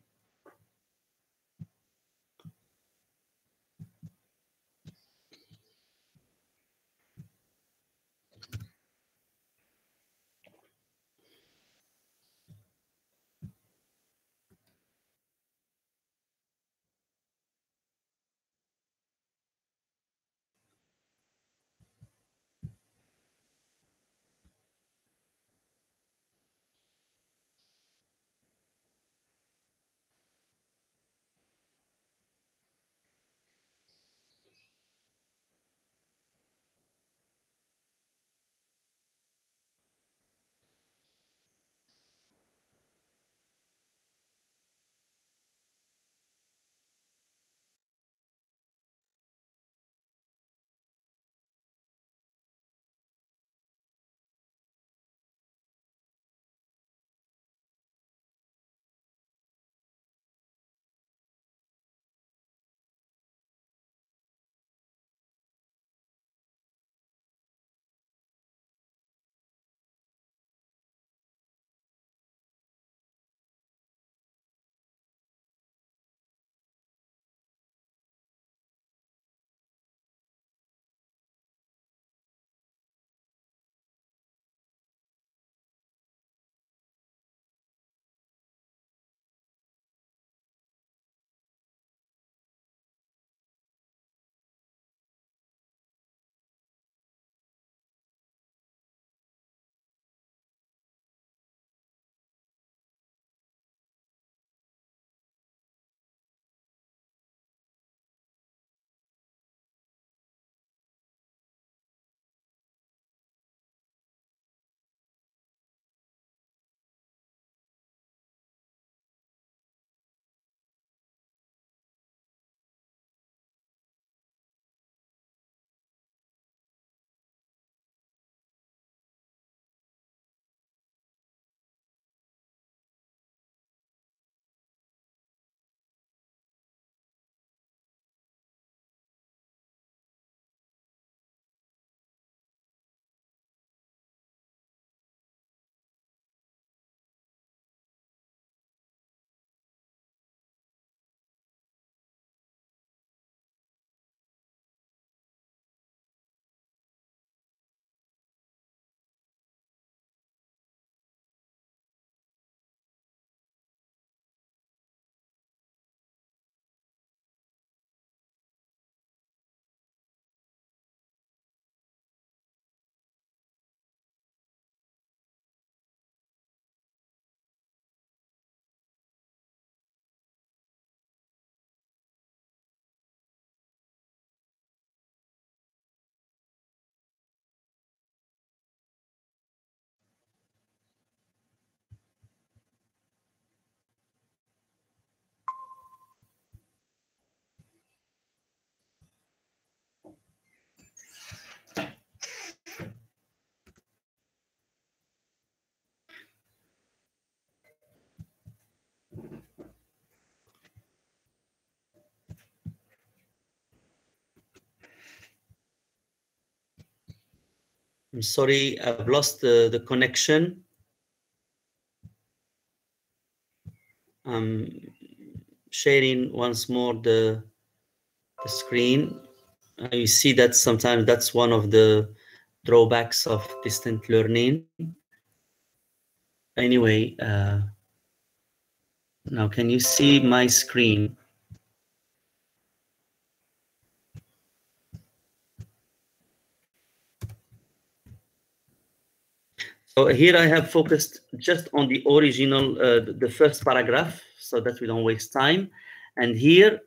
I'm sorry, I've lost the connection. I'm sharing once more the screen. You see that sometimes that's one of the drawbacks of distant learning. Anyway, now can you see my screen? So here I have focused just on the original, the first paragraph, so that we don't waste time. And here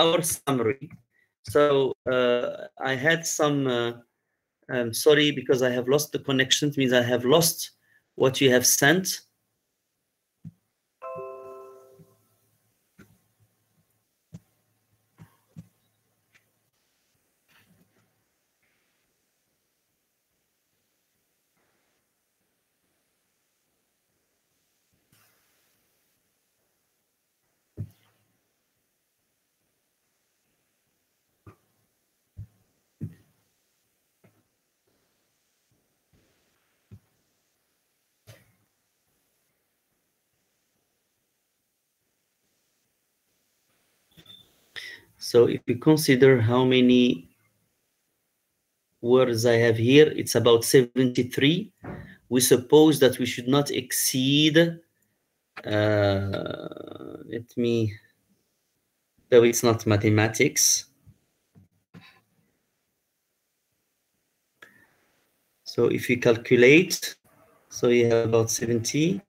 our summary. So I had some, sorry, because I have lost the connection. It means I have lost what you have sent. So if you consider how many words I have here, it's about 73. We suppose that we should not exceed, let me, though it's not mathematics. So if you calculate, so you have about 70.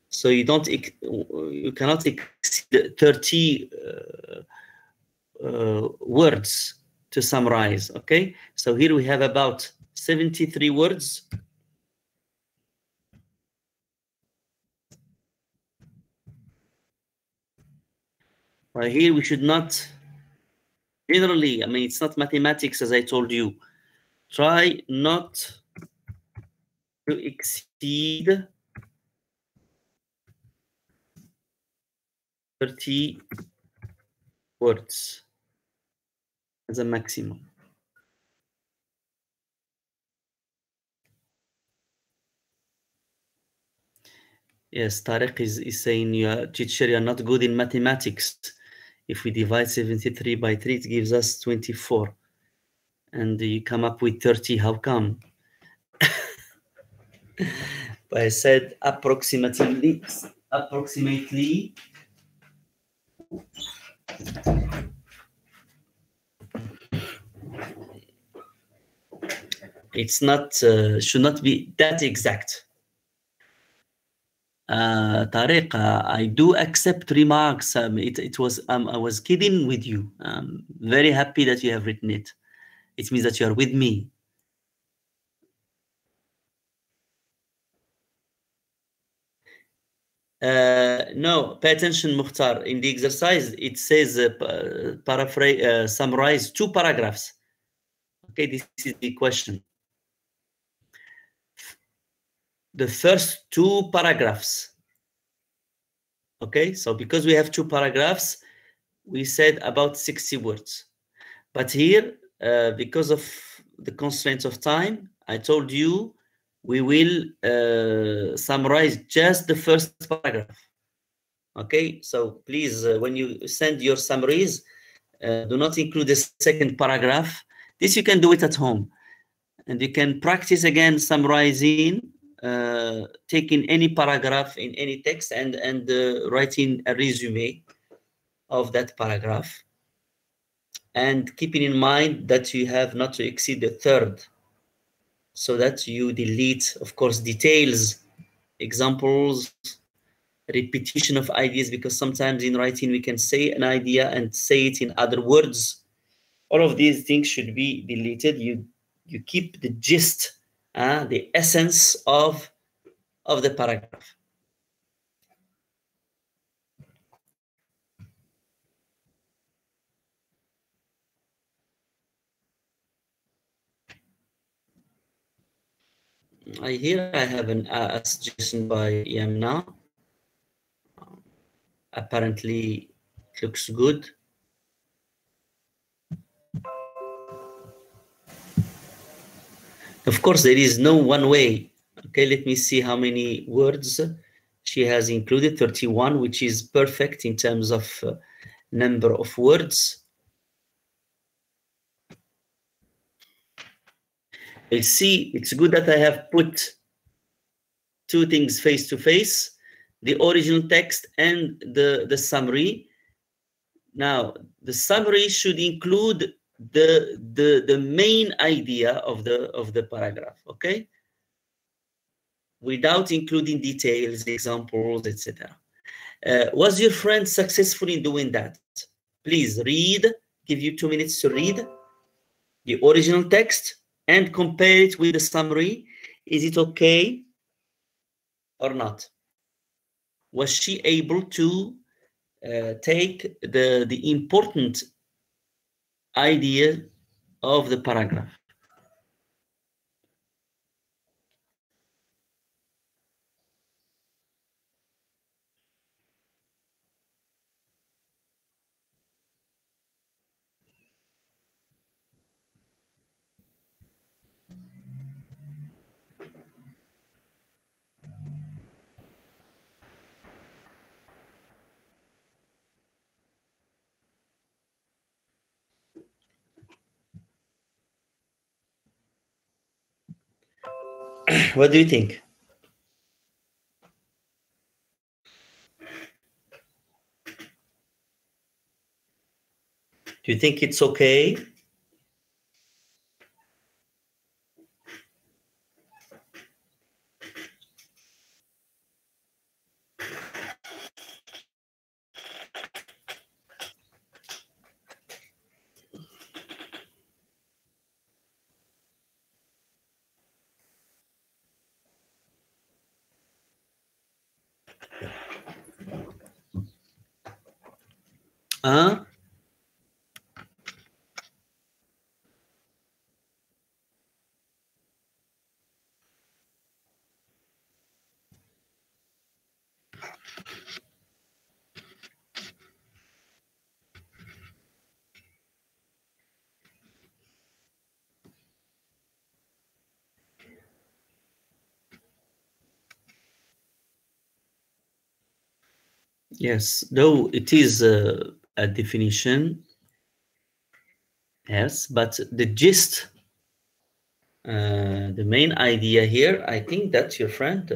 So you cannot exceed 30 words to summarize, okay? So here we have about 73 words. Here we should not, generally, I mean, it's not mathematics, as I told you. Try not to exceed 30 words as a maximum. Yes, Tariq is saying, teacher, you're not good in mathematics. If we divide 73 by 3, it gives us 24. And you come up with 30, how come? But I said approximately. It's not, should not be that exact. Tariq, I do accept remarks. It was, I was kidding with you. I'm very happy that you have written it. It means that you are with me. No, pay attention, Mukhtar. In the exercise, it says summarize 2 paragraphs. Okay, this is the question. The first 2 paragraphs. Okay, so because we have 2 paragraphs, we said about 60 words. But here, because of the constraints of time, I told you we will summarize just the first paragraph. Okay, so please, when you send your summaries, do not include the second paragraph. This you can do it at home. And you can practice again summarizing, taking any paragraph in any text and writing a resume of that paragraph. And keeping in mind that you have not to exceed the 3rd, so that you delete, of course, details, examples, repetition of ideas, because sometimes in writing we can say an idea and say it in other words. All of these things should be deleted. You keep the gist, the essence of the paragraph. Here I have a suggestion by Yamna. Apparently it looks good. Of course, there is no one way. Okay, let me see how many words she has included. 31, which is perfect in terms of number of words. I see it's good that I have put two things face to face, the original text and the summary. Now, the summary should include the main idea of the paragraph, okay? Without including details, examples, etc. Was your friend successful in doing that? Please read, give you 2 minutes to read the original text and compare it with the summary. Is it okay or not? Was she able to take the important idea of the paragraph? What do you think? Do you think it's okay? Huh? Yes, though it is a definition, yes, but the gist, the main idea here, I think that your friend,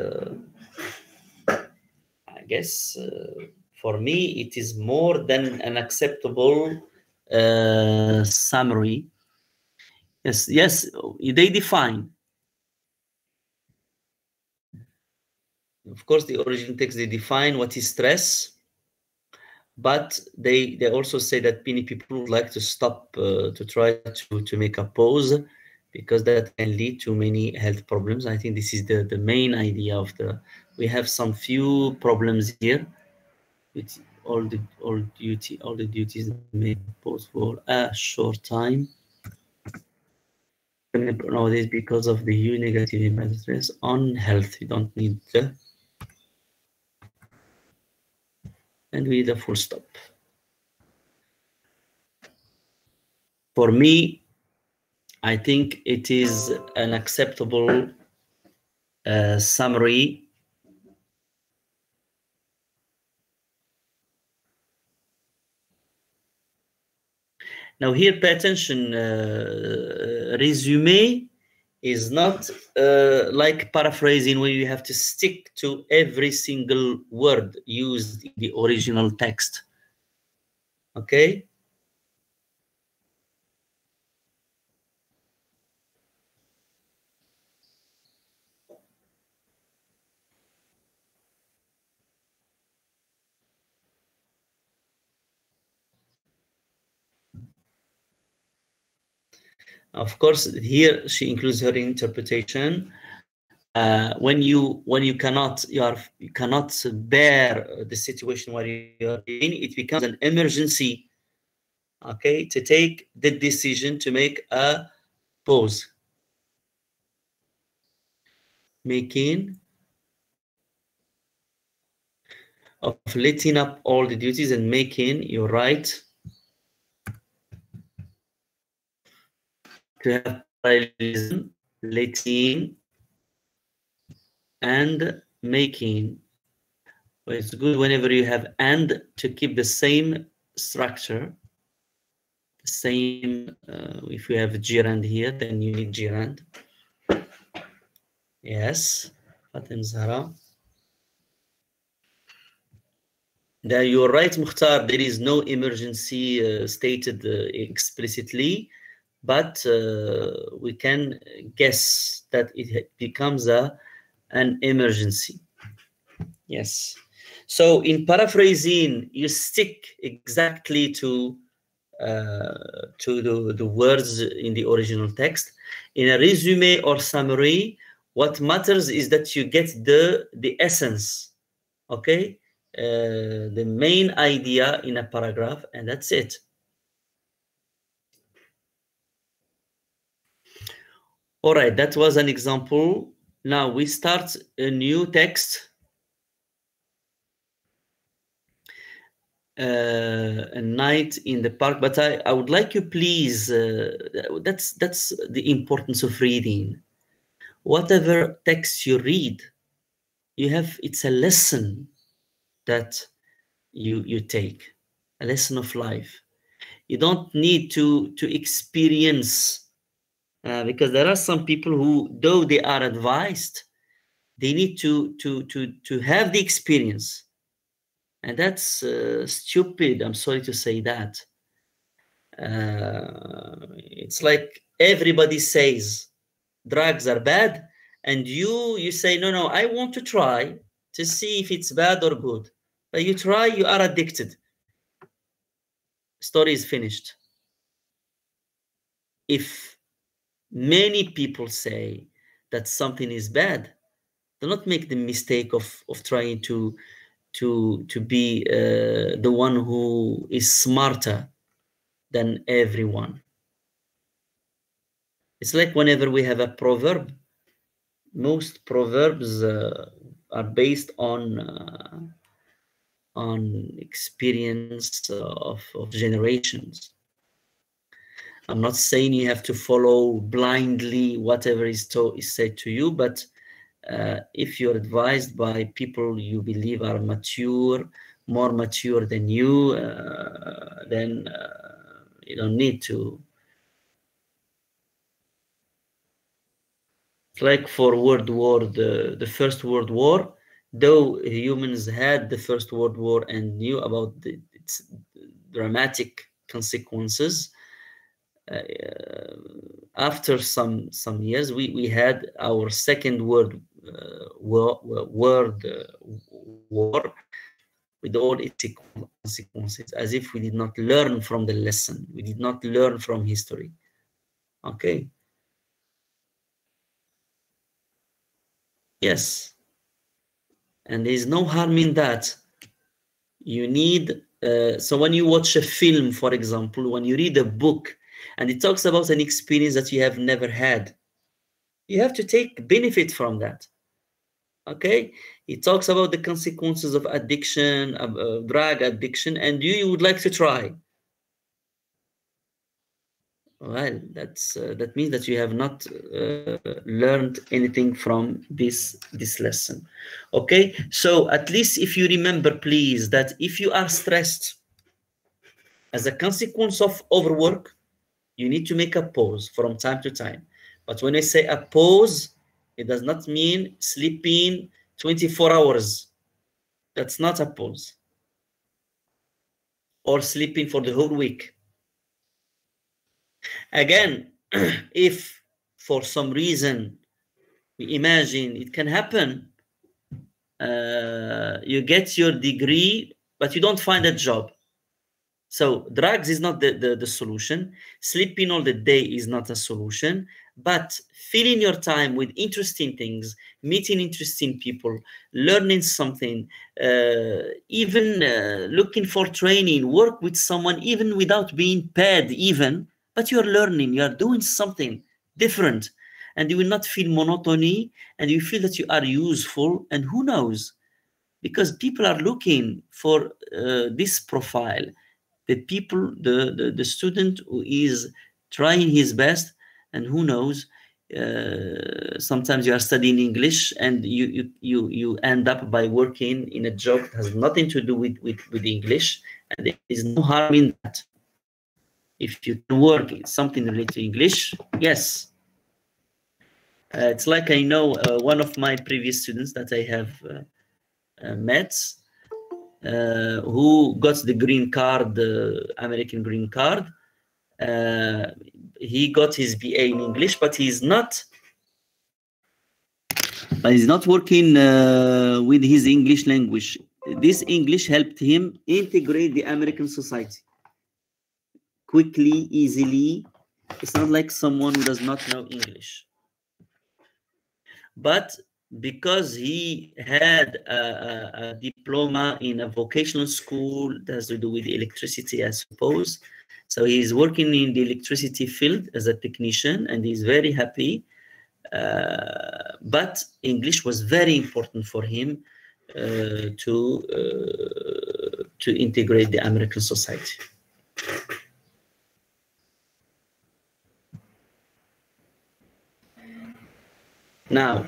I guess, for me, it is more than an acceptable summary. Yes, yes, they define. Of course, the original text, they define what is stress, but they also say that many people would like to stop to try to make a pause because that can lead to many health problems. I think this is the main idea of we have some few problems here with all the duties made pause for a short time nowadays because of the huge negative impact of stress on health. You don't need and we need a full stop. For me, I think it is an acceptable summary. Now here, pay attention, resume is not like paraphrasing where you have to stick to every single word used in the original text. Okay? Of course, here she includes her interpretation. When you cannot bear the situation where you are in, it becomes an emergency. Okay, to take the decision to make a pause, making of letting up all the duties and making your right to have parallelism letting, and making. Well, it's good whenever you have and to keep the same structure. The same, if you have gerund here, then you need gerund. Yes, Fatim Zahra. There you're right, Mukhtar. There is no emergency stated explicitly, but we can guess that it becomes an emergency. Yes. So in paraphrasing, you stick exactly to the words in the original text. In a resume or summary, what matters is that you get the essence, okay? The main idea in a paragraph, and that's it. All right, that was an example. Now we start a new text. A night in the park, but I would like you please, that's the importance of reading. Whatever text you read, it's a lesson that you take, a lesson of life. You don't need to experience, because there are some people who, though they are advised, they need to have the experience, and that's stupid. I'm sorry to say that. It's like everybody says drugs are bad, and you say no, I want to try to see if it's bad or good. But you try, you are addicted. Story is finished. If many people say that something is bad, do not make the mistake of trying to be the one who is smarter than everyone. It's like whenever we have a proverb, most proverbs are based on experience of generations. I'm not saying you have to follow blindly whatever is said to you, but if you're advised by people you believe are mature, more mature than you, then you don't need to. It's like for World War, the First World War, though humans had the First World War and knew about its dramatic consequences, after some years, we had our Second World War with all its consequences, as if we did not learn from the lesson. We did not learn from history. Okay. Yes. And there is no harm in that. You need, so when you watch a film, for example, when you read a book and it talks about an experience that you have never had, you have to take benefit from that. Okay? It talks about the consequences of addiction, drug addiction, and you would like to try. Well, that means that you have not learned anything from this lesson. Okay, so at least if you remember, please, that if you are stressed as a consequence of overwork, you need to make a pause from time to time. But when I say a pause, it does not mean sleeping 24 hours. That's not a pause. Or sleeping for the whole week. Again, if for some reason, we imagine it can happen, you get your degree, but you don't find a job. So drugs is not the solution. Sleeping all the day is not a solution. But filling your time with interesting things, meeting interesting people, learning something, even looking for training, work with someone, even without being paid even, but you're learning, you're doing something different, and you will not feel monotony, and you feel that you are useful, and who knows? Because people are looking for this profile. The people, the student who is trying his best, and who knows, sometimes you are studying English and you end up by working in a job that has nothing to do with English, and there is no harm in that. If you can work in something related to English, yes. It's like I know one of my previous students that I have met, who got the green card, the American green card. He got his BA in English, but he's not working with his English language. This English helped him integrate the American society quickly, easily. It's not like someone who does not know English. But because he had a diploma in a vocational school that has to do with electricity, I suppose, so he's working in the electricity field as a technician, and he's very happy. But English was very important for him to integrate the American society. Now,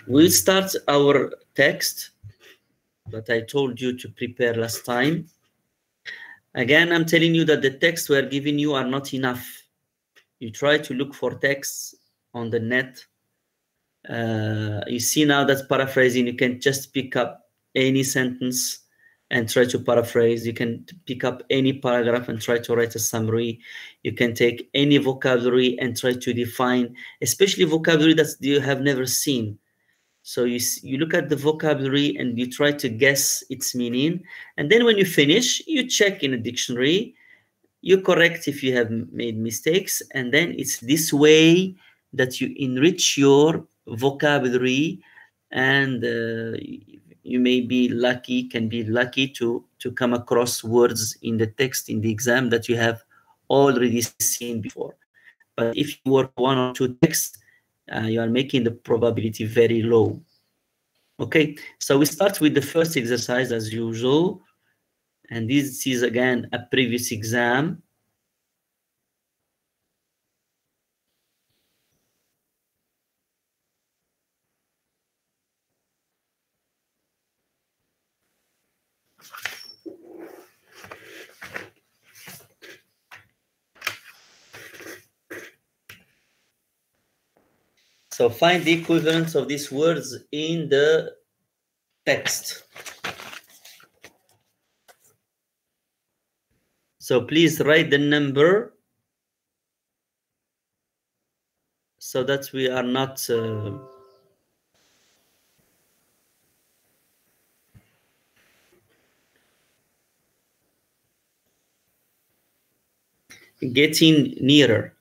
we'll start our text that I told you to prepare last time. Again, I'm telling you that the texts we're giving you are not enough. You try to look for texts on the net. You see now that paraphrasing, you can just pick up any sentence and try to paraphrase. You can pick up any paragraph and try to write a summary. You can take any vocabulary and try to define, especially vocabulary that you have never seen. So you look at the vocabulary and you try to guess its meaning. And then when you finish, you check in a dictionary, you correct if you have made mistakes. And then it's this way that you enrich your vocabulary, and you may be lucky, can be lucky to come across words in the text in the exam that you have already seen before. But if you work one or two texts, you are making the probability very low. Okay, so we start with the first exercise as usual, and this is again a previous exam. So find the equivalence of these words in the text. So please write the number so that we are not getting nearer.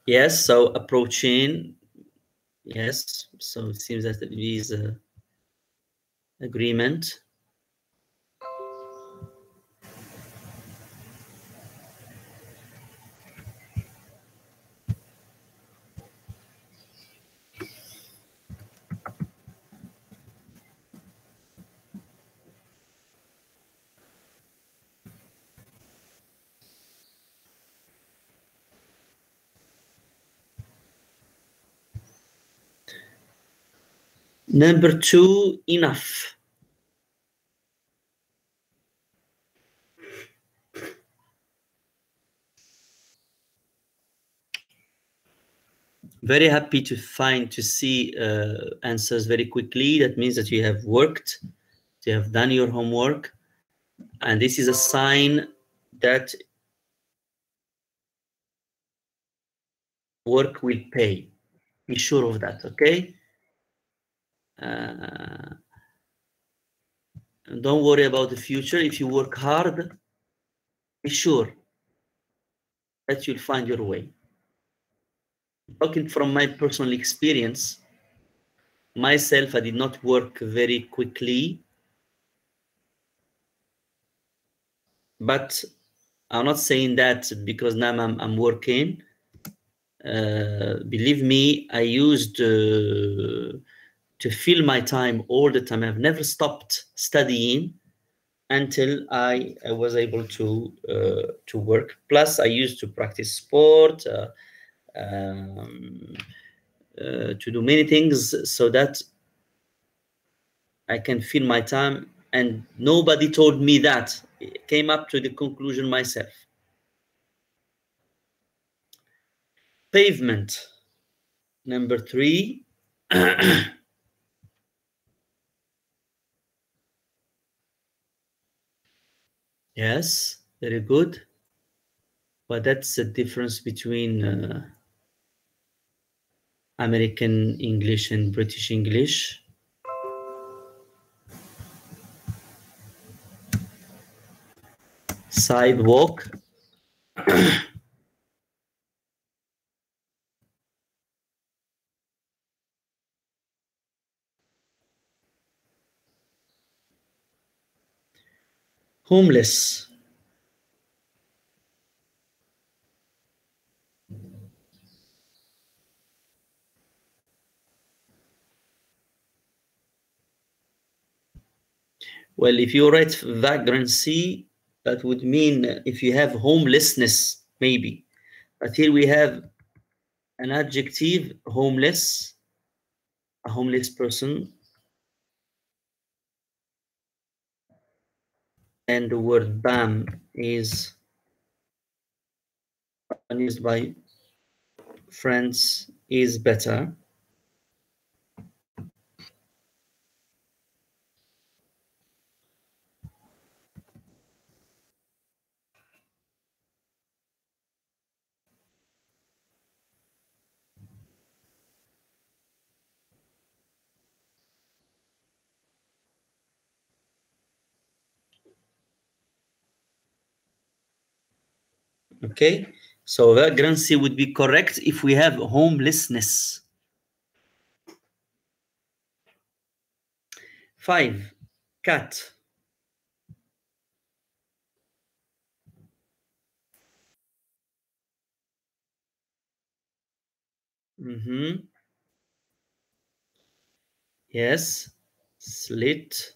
Yes, so approaching. Yes, so it seems that it is agreement. Number two, enough. Very happy to see answers very quickly. That means that you have worked, you have done your homework, and this is a sign that work will pay. Be sure of that, okay? Don't worry about the future. If you work hard, be sure that you'll find your way. Talking from my personal experience, myself, I did not work very quickly, but I'm not saying that because now I'm working. Believe me, I used to fill my time all the time. I've never stopped studying until I was able to work. Plus, I used to practice sport, to do many things so that I can fill my time. And nobody told me that. I came up to the conclusion myself. Pavement. Number 3. Yes, very good. But that's the difference between American English and British English. Sidewalk. Homeless. Well, if you write vagrancy, that would mean if you have homelessness, maybe. But here we have an adjective, homeless, a homeless person, and the word bam is used by friends is better. Okay, so vagrancy would be correct if we have homelessness. 5, cat. Yes, slit.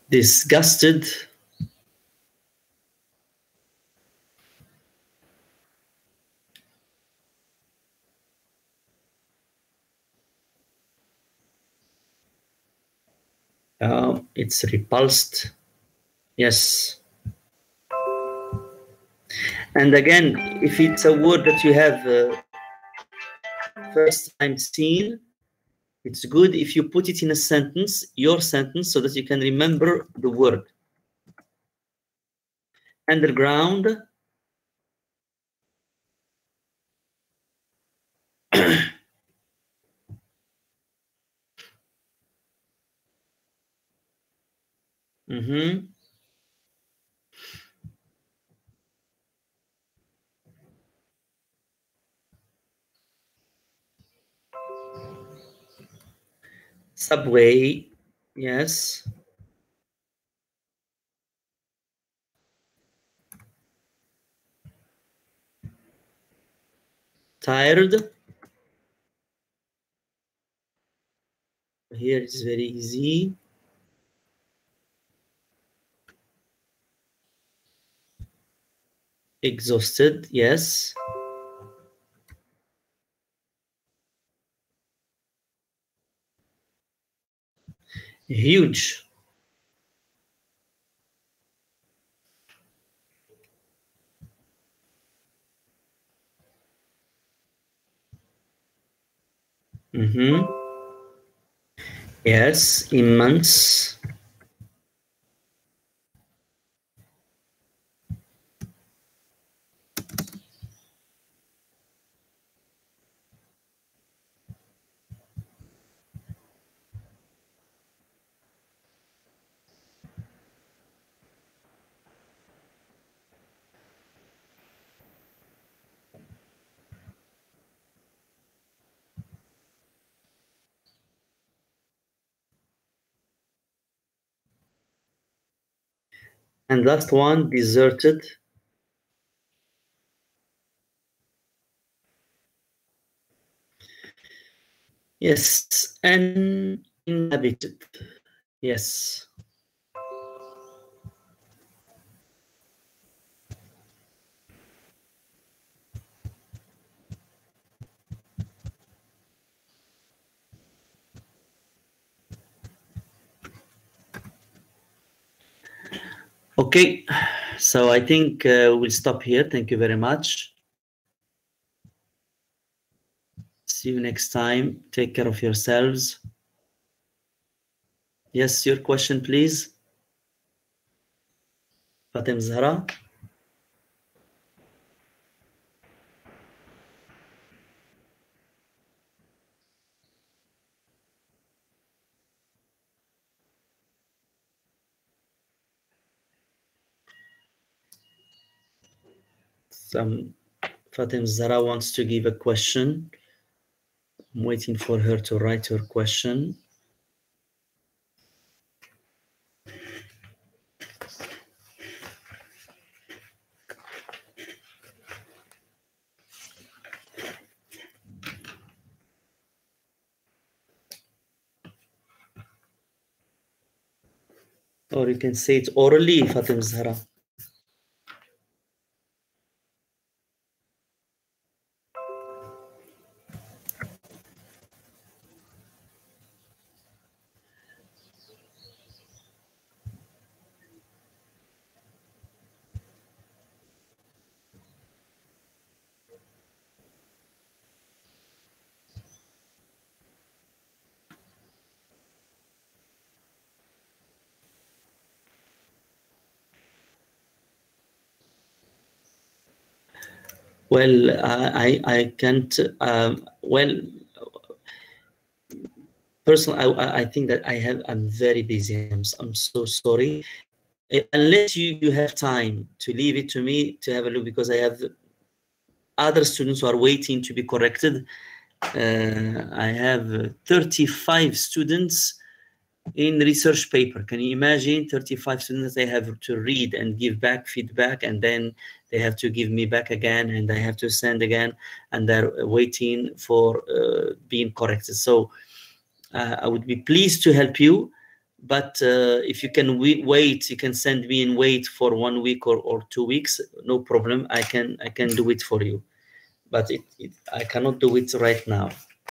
Disgusted. It's repulsed. Yes. And again, if it's a word that you have first time seen, it's good if you put it in a sentence, your sentence, so that you can remember the word. Underground. Subway. Yes. Tired. Here it's very easy. Exhausted. Yes. Huge. Yes. Immense. And last one, deserted. Yes, uninhabited. Yes. Okay, so I think we'll stop here. Thank you very much. See you next time. Take care of yourselves. Yes, your question, please. Fatem Zahra. Fatem Zahra wants to give a question. I'm waiting for her to write her question. Or you can say it orally, Fatem Zahra. Well, I can't. Well, personally, I think that I'm very busy. I'm so sorry. Unless you have time to leave it to me to have a look, because I have other students who are waiting to be corrected. I have 35 students in research paper. Can you imagine 35 students they have to read and give back feedback, and then they have to give me back again, and I have to send again, and they're waiting for being corrected. So I would be pleased to help you, but if you can wait, you can send me and wait for 1 week or 2 weeks, no problem. I can do it for you, but I cannot do it right now.